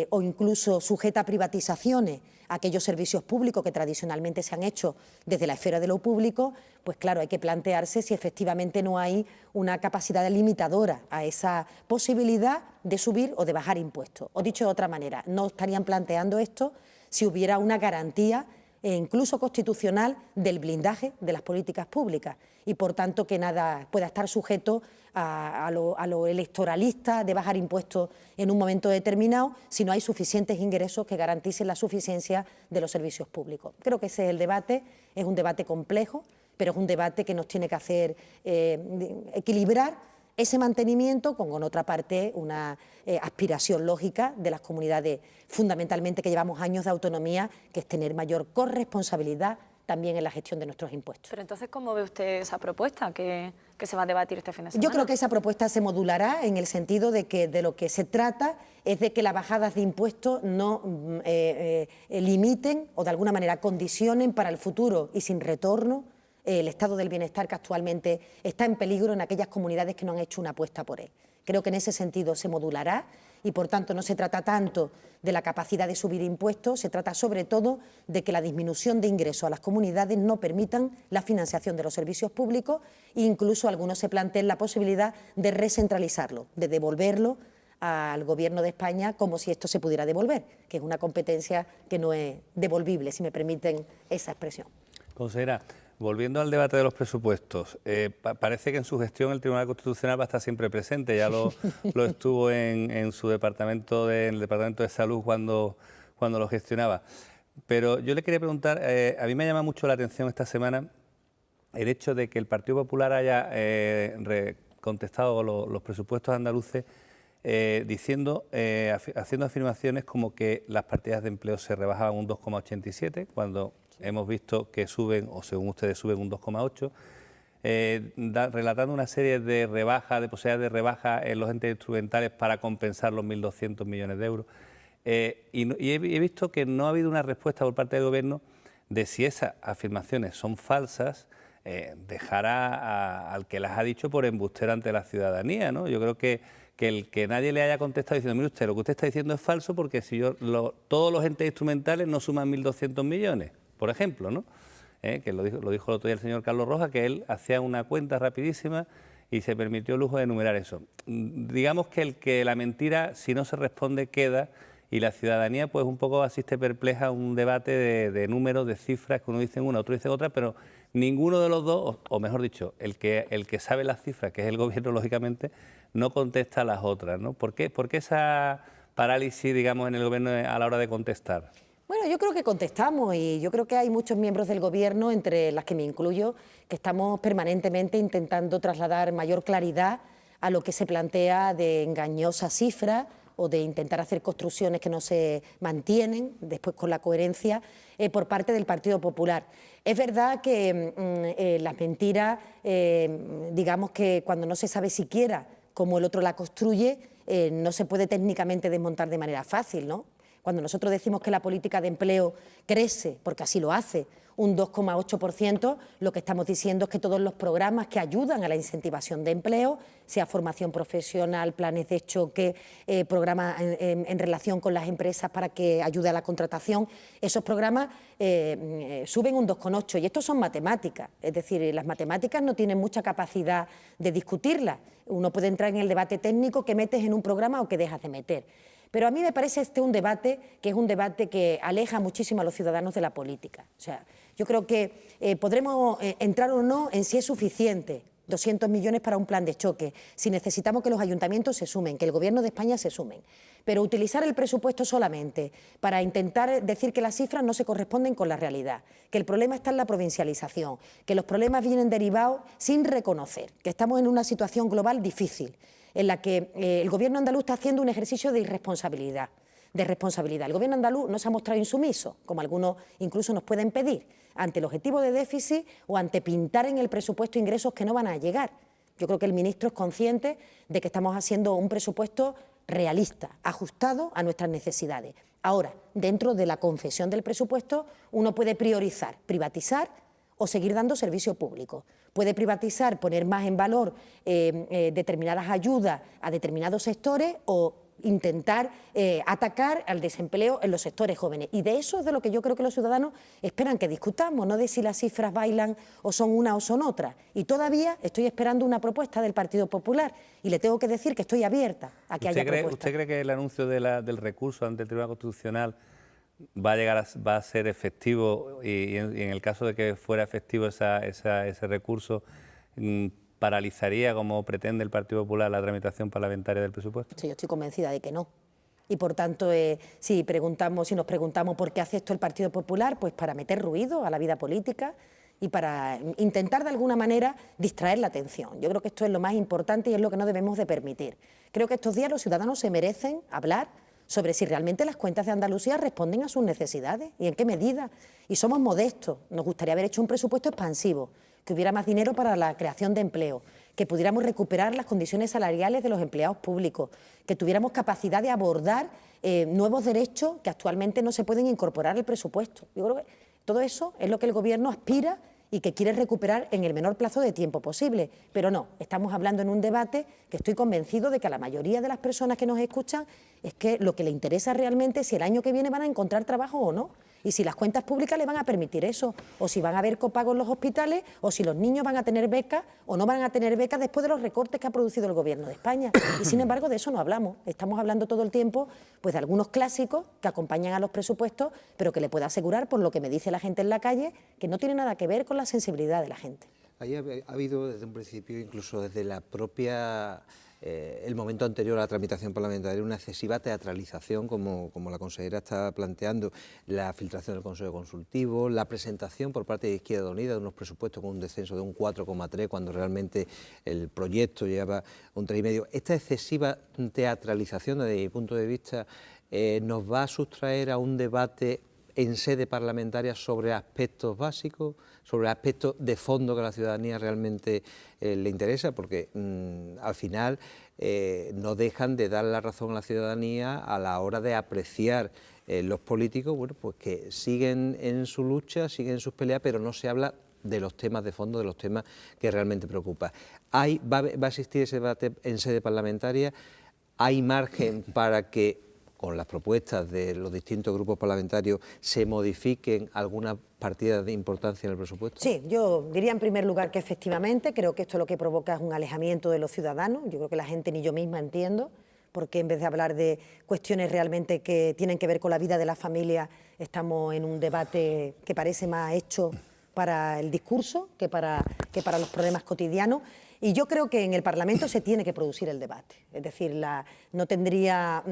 o incluso sujeta a privatizaciones aquellos servicios públicos que tradicionalmente se han hecho desde la esfera de lo público, pues claro, hay que plantearse si efectivamente no hay una capacidad limitadora a esa posibilidad de subir o de bajar impuestos. O dicho de otra manera, no estarían planteando esto si hubiera una garantía incluso constitucional del blindaje de las políticas públicas y, por tanto, que nada pueda estar sujeto a lo electoralista de bajar impuestos en un momento determinado si no hay suficientes ingresos que garanticen la suficiencia de los servicios públicos. Creo que ese es el debate, es un debate complejo, pero es un debate que nos tiene que hacer equilibrar ese mantenimiento con otra parte, una aspiración lógica de las comunidades, fundamentalmente que llevamos años de autonomía, que es tener mayor corresponsabilidad también en la gestión de nuestros impuestos. Pero entonces, ¿cómo ve usted esa propuesta que se va a debatir este fin de semana? Yo creo que esa propuesta se modulará en el sentido de que de lo que se trata es de que las bajadas de impuestos no limiten o de alguna manera condicionen para el futuro y sin retorno el estado del bienestar que actualmente está en peligro en aquellas comunidades que no han hecho una apuesta por él. Creo que en ese sentido se modulará y, por tanto, no se trata tanto de la capacidad de subir impuestos, se trata sobre todo de que la disminución de ingresos a las comunidades no permitan la financiación de los servicios públicos e incluso algunos se planteen la posibilidad de recentralizarlo, de devolverlo al Gobierno de España como si esto se pudiera devolver, que es una competencia que no es devolvible, si me permiten esa expresión. Consejera, volviendo al debate de los presupuestos, parece que en su gestión el Tribunal Constitucional va a estar siempre presente, ya lo estuvo en su departamento, en el Departamento de Salud cuando lo gestionaba. Pero yo le quería preguntar, a mí me llama mucho la atención esta semana el hecho de que el Partido Popular haya contestado los presupuestos andaluces diciendo, haciendo afirmaciones como que las partidas de empleo se rebajaban un 2,87 cuando hemos visto que suben, o según ustedes suben un 2,8, relatando una serie de rebajas, de posibilidades de rebaja en los entes instrumentales para compensar los 1.200 millones de euros. Y he visto que no ha habido una respuesta por parte del Gobierno de si esas afirmaciones son falsas, dejar al que las ha dicho por embustero ante la ciudadanía, ¿no? Yo creo que el que nadie le haya contestado diciendo, mire usted, lo que usted está diciendo es falso porque si todos los entes instrumentales no suman 1.200 millones, por ejemplo, ¿no? Que lo dijo el otro día el señor Carlos Roja, que él hacía una cuenta rapidísima y se permitió el lujo de enumerar eso. Digamos que la mentira, si no se responde, queda, y la ciudadanía pues un poco asiste perpleja a un debate de números, de cifras, que uno dice una, otro dice otra, pero ninguno de los dos, o mejor dicho, el que sabe las cifras, que es el Gobierno, lógicamente, no contesta a las otras, ¿no? ¿Por qué esa parálisis, digamos, en el Gobierno a la hora de contestar? Bueno, yo creo que contestamos y yo creo que hay muchos miembros del Gobierno, entre las que me incluyo, que estamos permanentemente intentando trasladar mayor claridad a lo que se plantea de engañosas cifras o de intentar hacer construcciones que no se mantienen después con la coherencia por parte del Partido Popular. Es verdad que las mentiras, digamos que cuando no se sabe siquiera cómo el otro la construye, no se puede técnicamente desmontar de manera fácil, ¿no? Cuando nosotros decimos que la política de empleo crece, porque así lo hace, un 2,8%, lo que estamos diciendo es que todos los programas que ayudan a la incentivación de empleo, sea formación profesional, planes de choque, programas en relación con las empresas para que ayude a la contratación, esos programas suben un 2,8%. Y estos son matemáticas, es decir, las matemáticas no tienen mucha capacidad de discutirlas. Uno puede entrar en el debate técnico que metes en un programa o que dejas de meter. Pero a mí me parece un debate que aleja muchísimo a los ciudadanos de la política. O sea, yo creo que podremos entrar o no en si es suficiente 200 millones para un plan de choque, si necesitamos que los ayuntamientos se sumen, que el Gobierno de España se sumen. Pero utilizar el presupuesto solamente para intentar decir que las cifras no se corresponden con la realidad, que el problema está en la provincialización, que los problemas vienen derivados sin reconocer, que estamos en una situación global difícil, en la que el Gobierno andaluz está haciendo un ejercicio de irresponsabilidad, de responsabilidad. El Gobierno andaluz no se ha mostrado insumiso, como algunos incluso nos pueden pedir, ante el objetivo de déficit o ante pintar en el presupuesto ingresos que no van a llegar. Yo creo que el ministro es consciente de que estamos haciendo un presupuesto realista, ajustado a nuestras necesidades. Ahora, dentro de la confesión del presupuesto, uno puede priorizar, privatizar o seguir dando servicio público. Puede privatizar, poner más en valor determinadas ayudas a determinados sectores o intentar atacar al desempleo en los sectores jóvenes. Y de eso es de lo que yo creo que los ciudadanos esperan que discutamos, no de si las cifras bailan o son una o son otras. Y todavía estoy esperando una propuesta del Partido Popular y le tengo que decir que estoy abierta a que haya propuestas. ¿Usted cree que el anuncio del recurso ante el Tribunal Constitucional va a ser efectivo y en el caso de que fuera efectivo ese recurso, paralizaría, como pretende el Partido Popular, la tramitación parlamentaria del presupuesto? Sí, yo estoy convencida de que no. Y por tanto, si nos preguntamos por qué hace esto el Partido Popular, pues para meter ruido a la vida política y para intentar de alguna manera distraer la atención. Yo creo que esto es lo más importante y es lo que no debemos de permitir. Creo que estos días los ciudadanos se merecen hablar sobre si realmente las cuentas de Andalucía responden a sus necesidades y en qué medida. Y somos modestos, nos gustaría haber hecho un presupuesto expansivo, que hubiera más dinero para la creación de empleo, que pudiéramos recuperar las condiciones salariales de los empleados públicos, que tuviéramos capacidad de abordar nuevos derechos que actualmente no se pueden incorporar al presupuesto. Yo creo que todo eso es lo que el Gobierno aspira y que quiere recuperar en el menor plazo de tiempo posible. Pero no, estamos hablando en un debate que estoy convencido de que a la mayoría de las personas que nos escuchan es que lo que le interesa realmente es si el año que viene van a encontrar trabajo o no, y si las cuentas públicas le van a permitir eso, o si van a haber copagos en los hospitales, o si los niños van a tener becas o no van a tener becas después de los recortes que ha producido el Gobierno de España. Y sin embargo de eso no hablamos, estamos hablando todo el tiempo pues de algunos clásicos que acompañan a los presupuestos, pero que le puedo asegurar, por lo que me dice la gente en la calle, que no tiene nada que ver con la sensibilidad de la gente. Ahí ha habido desde un principio, incluso desde la propia... el momento anterior a la tramitación parlamentaria, una excesiva teatralización, como la consejera está planteando, la filtración del Consejo Consultivo, la presentación por parte de Izquierda Unida de unos presupuestos con un descenso de un 4,3 cuando realmente el proyecto lleva un 3,5. Esta excesiva teatralización, desde mi punto de vista, nos va a sustraer a un debate en sede parlamentaria sobre aspectos básicos, sobre aspectos de fondo que a la ciudadanía realmente le interesa, porque al final no dejan de dar la razón a la ciudadanía a la hora de apreciar los políticos, bueno, pues que siguen en su lucha, siguen en sus peleas, pero no se habla de los temas de fondo, de los temas que realmente preocupan. ¿Va a existir ese debate en sede parlamentaria? ¿Hay margen para que con las propuestas de los distintos grupos parlamentarios se modifiquen algunas partidas de importancia en el presupuesto? Sí, yo diría en primer lugar que efectivamente creo que esto lo que provoca es un alejamiento de los ciudadanos. Yo creo que la gente ni yo misma entiendo, porque en vez de hablar de cuestiones realmente que tienen que ver con la vida de la familia, estamos en un debate que parece más hecho para el discurso que para los problemas cotidianos. Y yo creo que en el Parlamento se tiene que producir el debate. Es decir, no tendría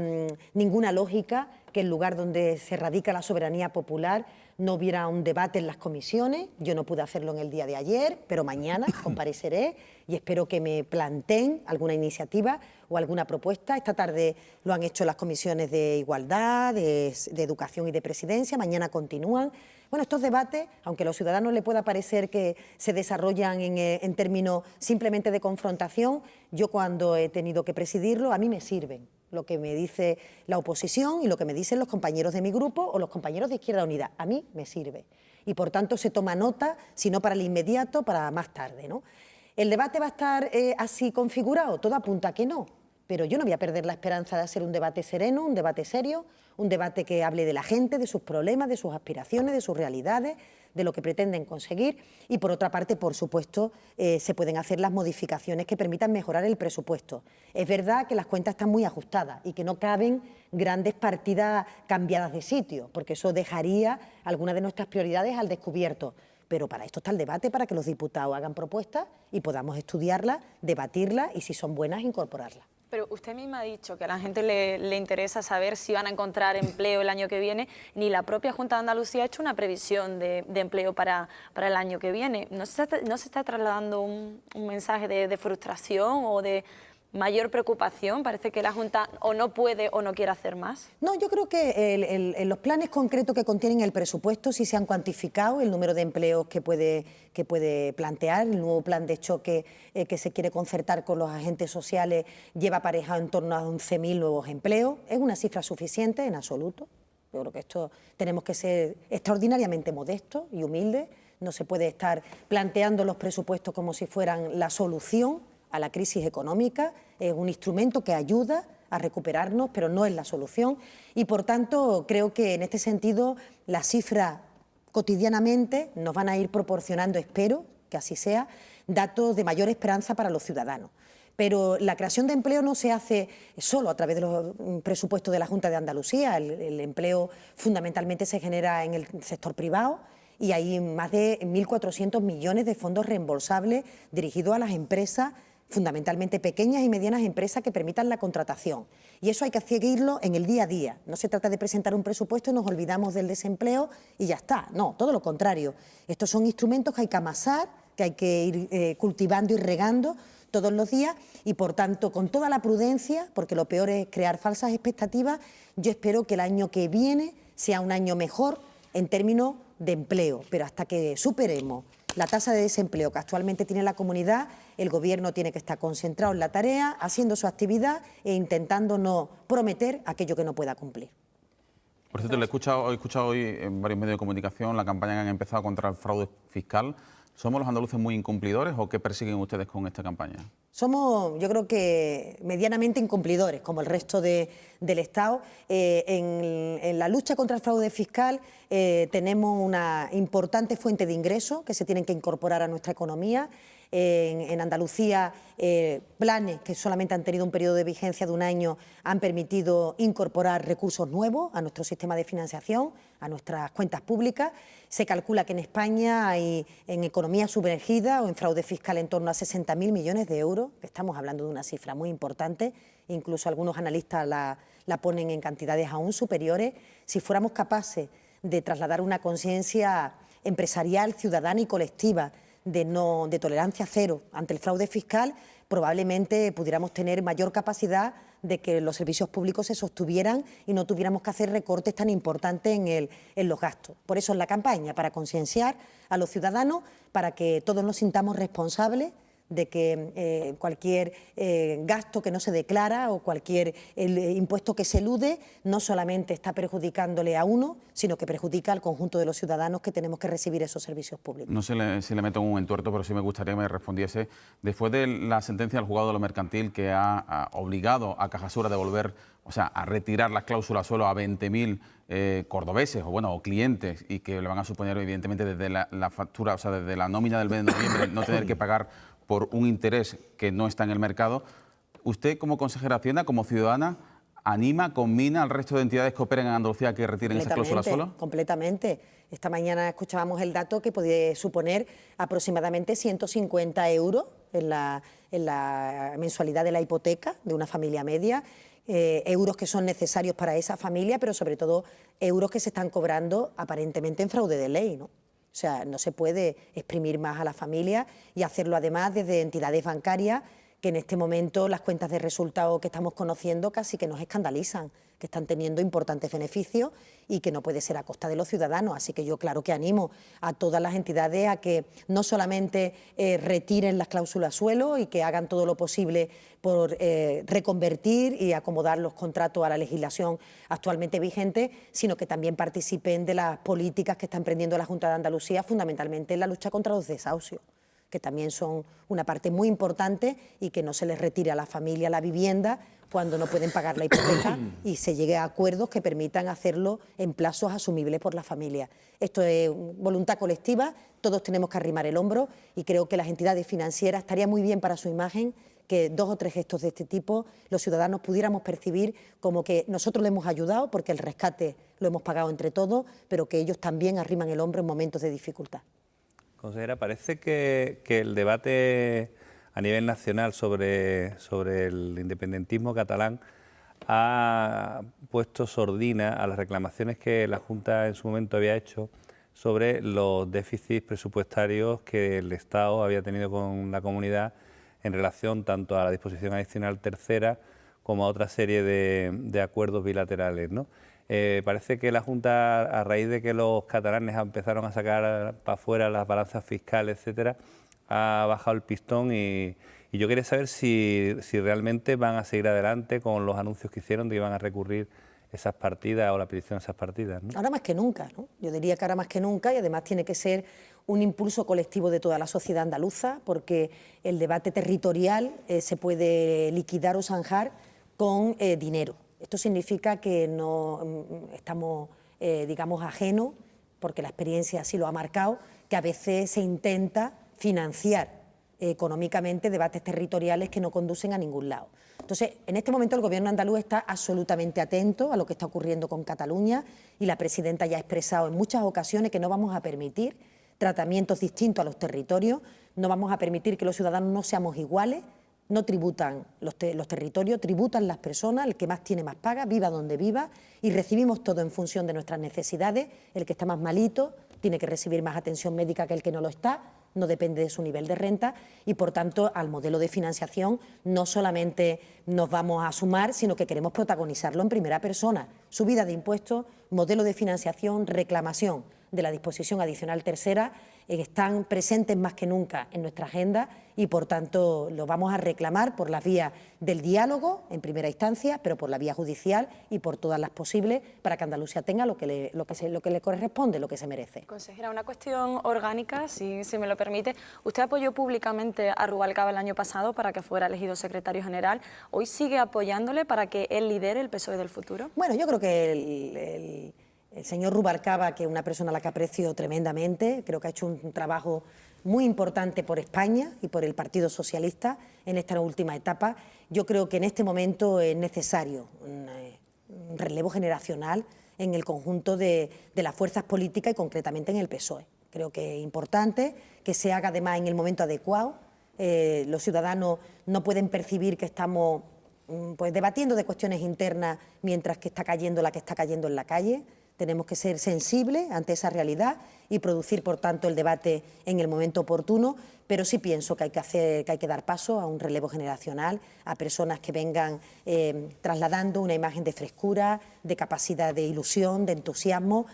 ninguna lógica que el lugar donde se radica la soberanía popular no hubiera un debate en las comisiones. Yo no pude hacerlo en el día de ayer, pero mañana compareceré y espero que me planteen alguna iniciativa o alguna propuesta. Esta tarde lo han hecho las comisiones de Igualdad, de Educación y de Presidencia, mañana continúan. Bueno, estos debates, aunque a los ciudadanos les pueda parecer que se desarrollan en términos simplemente de confrontación, yo cuando he tenido que presidirlo, a mí me sirven lo que me dice la oposición y lo que me dicen los compañeros de mi grupo o los compañeros de Izquierda Unida. A mí me sirve. Y por tanto se toma nota, si no para el inmediato, para más tarde, ¿no? ¿El debate va a estar así configurado? Todo apunta a que no. Pero yo no voy a perder la esperanza de hacer un debate sereno, un debate serio, un debate que hable de la gente, de sus problemas, de sus aspiraciones, de sus realidades, de lo que pretenden conseguir. Y por otra parte, por supuesto, se pueden hacer las modificaciones que permitan mejorar el presupuesto. Es verdad que las cuentas están muy ajustadas y que no caben grandes partidas cambiadas de sitio, porque eso dejaría algunas de nuestras prioridades al descubierto. Pero para esto está el debate, para que los diputados hagan propuestas y podamos estudiarlas, debatirlas y, si son buenas, incorporarlas. Pero usted misma ha dicho que a la gente le interesa saber si van a encontrar empleo el año que viene. Ni la propia Junta de Andalucía ha hecho una previsión de empleo para el año que viene. ¿No se está trasladando un mensaje de frustración o de mayor preocupación? Parece que la Junta o no puede o no quiere hacer más. No, yo creo que los planes concretos que contienen el presupuesto sí se han cuantificado, el número de empleos que puede plantear, el nuevo plan de choque que se quiere concertar con los agentes sociales lleva aparejado en torno a 11.000 nuevos empleos. ¿Es una cifra suficiente? En absoluto. Yo creo que esto tenemos que ser extraordinariamente modestos y humildes. No se puede estar planteando los presupuestos como si fueran la solución a la crisis económica. Es un instrumento que ayuda a recuperarnos, pero no es la solución. Y por tanto, creo que en este sentido las cifras cotidianamente nos van a ir proporcionando, espero que así sea, datos de mayor esperanza para los ciudadanos. Pero la creación de empleo no se hace solo a través de los presupuestos de la Junta de Andalucía. El empleo fundamentalmente se genera en el sector privado y hay más de 1.400 millones de fondos reembolsables dirigidos a las empresas, fundamentalmente pequeñas y medianas empresas que permitan la contratación. Y eso hay que seguirlo en el día a día. No se trata de presentar un presupuesto y nos olvidamos del desempleo y ya está. No, todo lo contrario. Estos son instrumentos que hay que amasar, que hay que ir cultivando y regando todos los días y, por tanto, con toda la prudencia, porque lo peor es crear falsas expectativas, yo espero que el año que viene sea un año mejor en términos de empleo, pero hasta que superemos la tasa de desempleo que actualmente tiene la comunidad, el Gobierno tiene que estar concentrado en la tarea, haciendo su actividad e intentando no prometer aquello que no pueda cumplir. Por cierto, he escuchado hoy en varios medios de comunicación la campaña que han empezado contra el fraude fiscal. ¿Somos los andaluces muy incumplidores o qué persiguen ustedes con esta campaña? Somos, yo creo que medianamente incumplidores, como el resto del Estado. En la lucha contra el fraude fiscal tenemos una importante fuente de ingresos que se tienen que incorporar a nuestra economía. En Andalucía, planes que solamente han tenido un periodo de vigencia de un año han permitido incorporar recursos nuevos a nuestro sistema de financiación, a nuestras cuentas públicas. Se calcula que en España hay en economía sumergida o en fraude fiscal en torno a 60.000 millones de euros. Estamos hablando de una cifra muy importante, incluso algunos analistas la ponen en cantidades aún superiores. Si fuéramos capaces de trasladar una conciencia empresarial, ciudadana y colectiva de tolerancia cero ante el fraude fiscal, probablemente pudiéramos tener mayor capacidad de que los servicios públicos se sostuvieran y no tuviéramos que hacer recortes tan importantes en los gastos. Por eso es la campaña, para concienciar a los ciudadanos, para que todos nos sintamos responsables de que cualquier gasto que no se declara o cualquier impuesto que se elude no solamente está perjudicándole a uno, sino que perjudica al conjunto de los ciudadanos que tenemos que recibir esos servicios públicos. No sé si le meto en un entuerto, pero sí me gustaría que me respondiese. Después de la sentencia del juzgado de lo mercantil que ha obligado a Cajasur a devolver, o sea, a retirar las cláusulas suelo a 20.000 cordobeses o clientes, y que le van a suponer evidentemente desde la factura, o sea, desde la nómina del mes de noviembre, no tener que pagar por un interés que no está en el mercado. ¿Usted, como consejera de Hacienda, como ciudadana, anima, conmina al resto de entidades que operen en Andalucía a que retiren esas cláusulas suelo? Completamente. Esta mañana escuchábamos el dato que podía suponer aproximadamente 150 euros en la mensualidad de la hipoteca de una familia media, euros que son necesarios para esa familia, pero sobre todo euros que se están cobrando aparentemente en fraude de ley, ¿no? O sea, no se puede exprimir más a la familia y hacerlo además desde entidades bancarias que en este momento las cuentas de resultados que estamos conociendo casi que nos escandalizan, que están teniendo importantes beneficios y que no puede ser a costa de los ciudadanos. Así que yo claro que animo a todas las entidades a que no solamente retiren las cláusulas suelo y que hagan todo lo posible por reconvertir y acomodar los contratos a la legislación actualmente vigente, sino que también participen de las políticas que está emprendiendo la Junta de Andalucía, fundamentalmente en la lucha contra los desahucios, que también son una parte muy importante, y que no se les retire a la familia la vivienda cuando no pueden pagar la hipoteca y se llegue a acuerdos que permitan hacerlo en plazos asumibles por la familia. Esto es voluntad colectiva, todos tenemos que arrimar el hombro, y creo que las entidades financieras estaría muy bien para su imagen que 2 o 3 gestos de este tipo los ciudadanos pudiéramos percibir como que nosotros les hemos ayudado porque el rescate lo hemos pagado entre todos, pero que ellos también arriman el hombro en momentos de dificultad. Consejera, parece que el debate a nivel nacional sobre el independentismo catalán ha puesto sordina a las reclamaciones que la Junta en su momento había hecho sobre los déficits presupuestarios que el Estado había tenido con la comunidad en relación tanto a la disposición adicional tercera como a otra serie de acuerdos bilaterales, ¿no? Parece que la Junta, a raíz de que los catalanes empezaron a sacar para afuera las balanzas fiscales, etcétera, ha bajado el pistón, y yo quería saber si realmente van a seguir adelante con los anuncios que hicieron de que iban a recurrir esas partidas o la petición de esas partidas, ¿no? Ahora más que nunca, ¿no? Yo diría que ahora más que nunca, y además tiene que ser un impulso colectivo de toda la sociedad andaluza, porque el debate territorial se puede liquidar o zanjar con dinero. Esto significa que no estamos, digamos, ajenos, porque la experiencia así lo ha marcado, que a veces se intenta financiar económicamente debates territoriales que no conducen a ningún lado. Entonces, en este momento el Gobierno andaluz está absolutamente atento a lo que está ocurriendo con Cataluña y la presidenta ya ha expresado en muchas ocasiones que no vamos a permitir tratamientos distintos a los territorios, no vamos a permitir que los ciudadanos no seamos iguales, no tributan los territorios, tributan las personas, el que más tiene más paga, viva donde viva, y recibimos todo en función de nuestras necesidades. El que está más malito tiene que recibir más atención médica que el que no lo está, no depende de su nivel de renta y, por tanto, al modelo de financiación no solamente nos vamos a sumar, sino que queremos protagonizarlo en primera persona. Subida de impuestos, modelo de financiación, reclamación de la disposición adicional tercera están presentes más que nunca en nuestra agenda y, por tanto, lo vamos a reclamar por las vías del diálogo, en primera instancia, pero por la vía judicial y por todas las posibles para que Andalucía tenga lo que le corresponde, lo que se merece. Consejera, una cuestión orgánica, si me lo permite. Usted apoyó públicamente a Rubalcaba el año pasado para que fuera elegido secretario general. ¿Hoy sigue apoyándole para que él lidere el PSOE del futuro? Bueno, yo creo que el señor Rubalcaba, que es una persona a la que aprecio tremendamente, creo que ha hecho un trabajo muy importante por España y por el Partido Socialista en esta última etapa. Yo creo que en este momento es necesario un relevo generacional en el conjunto de las fuerzas políticas y concretamente en el PSOE. Creo que es importante que se haga además en el momento adecuado. Los ciudadanos no pueden percibir que estamos pues debatiendo de cuestiones internas mientras que está cayendo la que está cayendo en la calle. Tenemos que ser sensibles ante esa realidad y producir, por tanto, el debate en el momento oportuno, pero sí pienso que hay que dar paso a un relevo generacional, a personas que vengan trasladando una imagen de frescura, de capacidad de ilusión, de entusiasmo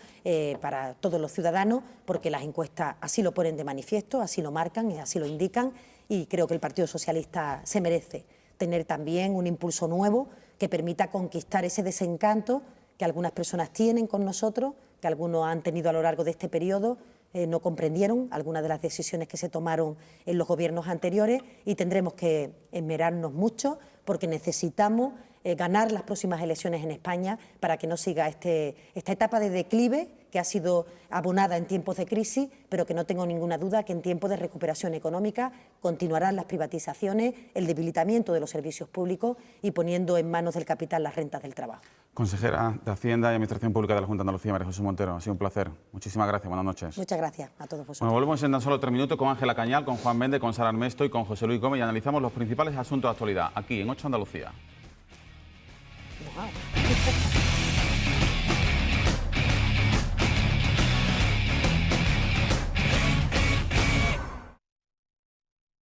para todos los ciudadanos, porque las encuestas así lo ponen de manifiesto, así lo marcan y así lo indican, y creo que el Partido Socialista se merece tener también un impulso nuevo que permita conquistar ese desencanto que algunas personas tienen con nosotros, que algunos han tenido a lo largo de este periodo, no comprendieron algunas de las decisiones que se tomaron en los gobiernos anteriores y tendremos que esmerarnos mucho porque necesitamos ganar las próximas elecciones en España para que no siga esta etapa de declive que ha sido abonada en tiempos de crisis, pero que no tengo ninguna duda que en tiempos de recuperación económica continuarán las privatizaciones, el debilitamiento de los servicios públicos y poniendo en manos del capital las rentas del trabajo. Consejera de Hacienda y Administración Pública de la Junta de Andalucía, María José Montero, ha sido un placer. Muchísimas gracias, buenas noches. Muchas gracias a todos vosotros. Bueno, volvemos en tan solo 3 minutos con Ángela Cañal, con Juan Méndez, con Sara Armesto y con José Luis Gómez y analizamos los principales asuntos de actualidad aquí en 8 Andalucía. Wow.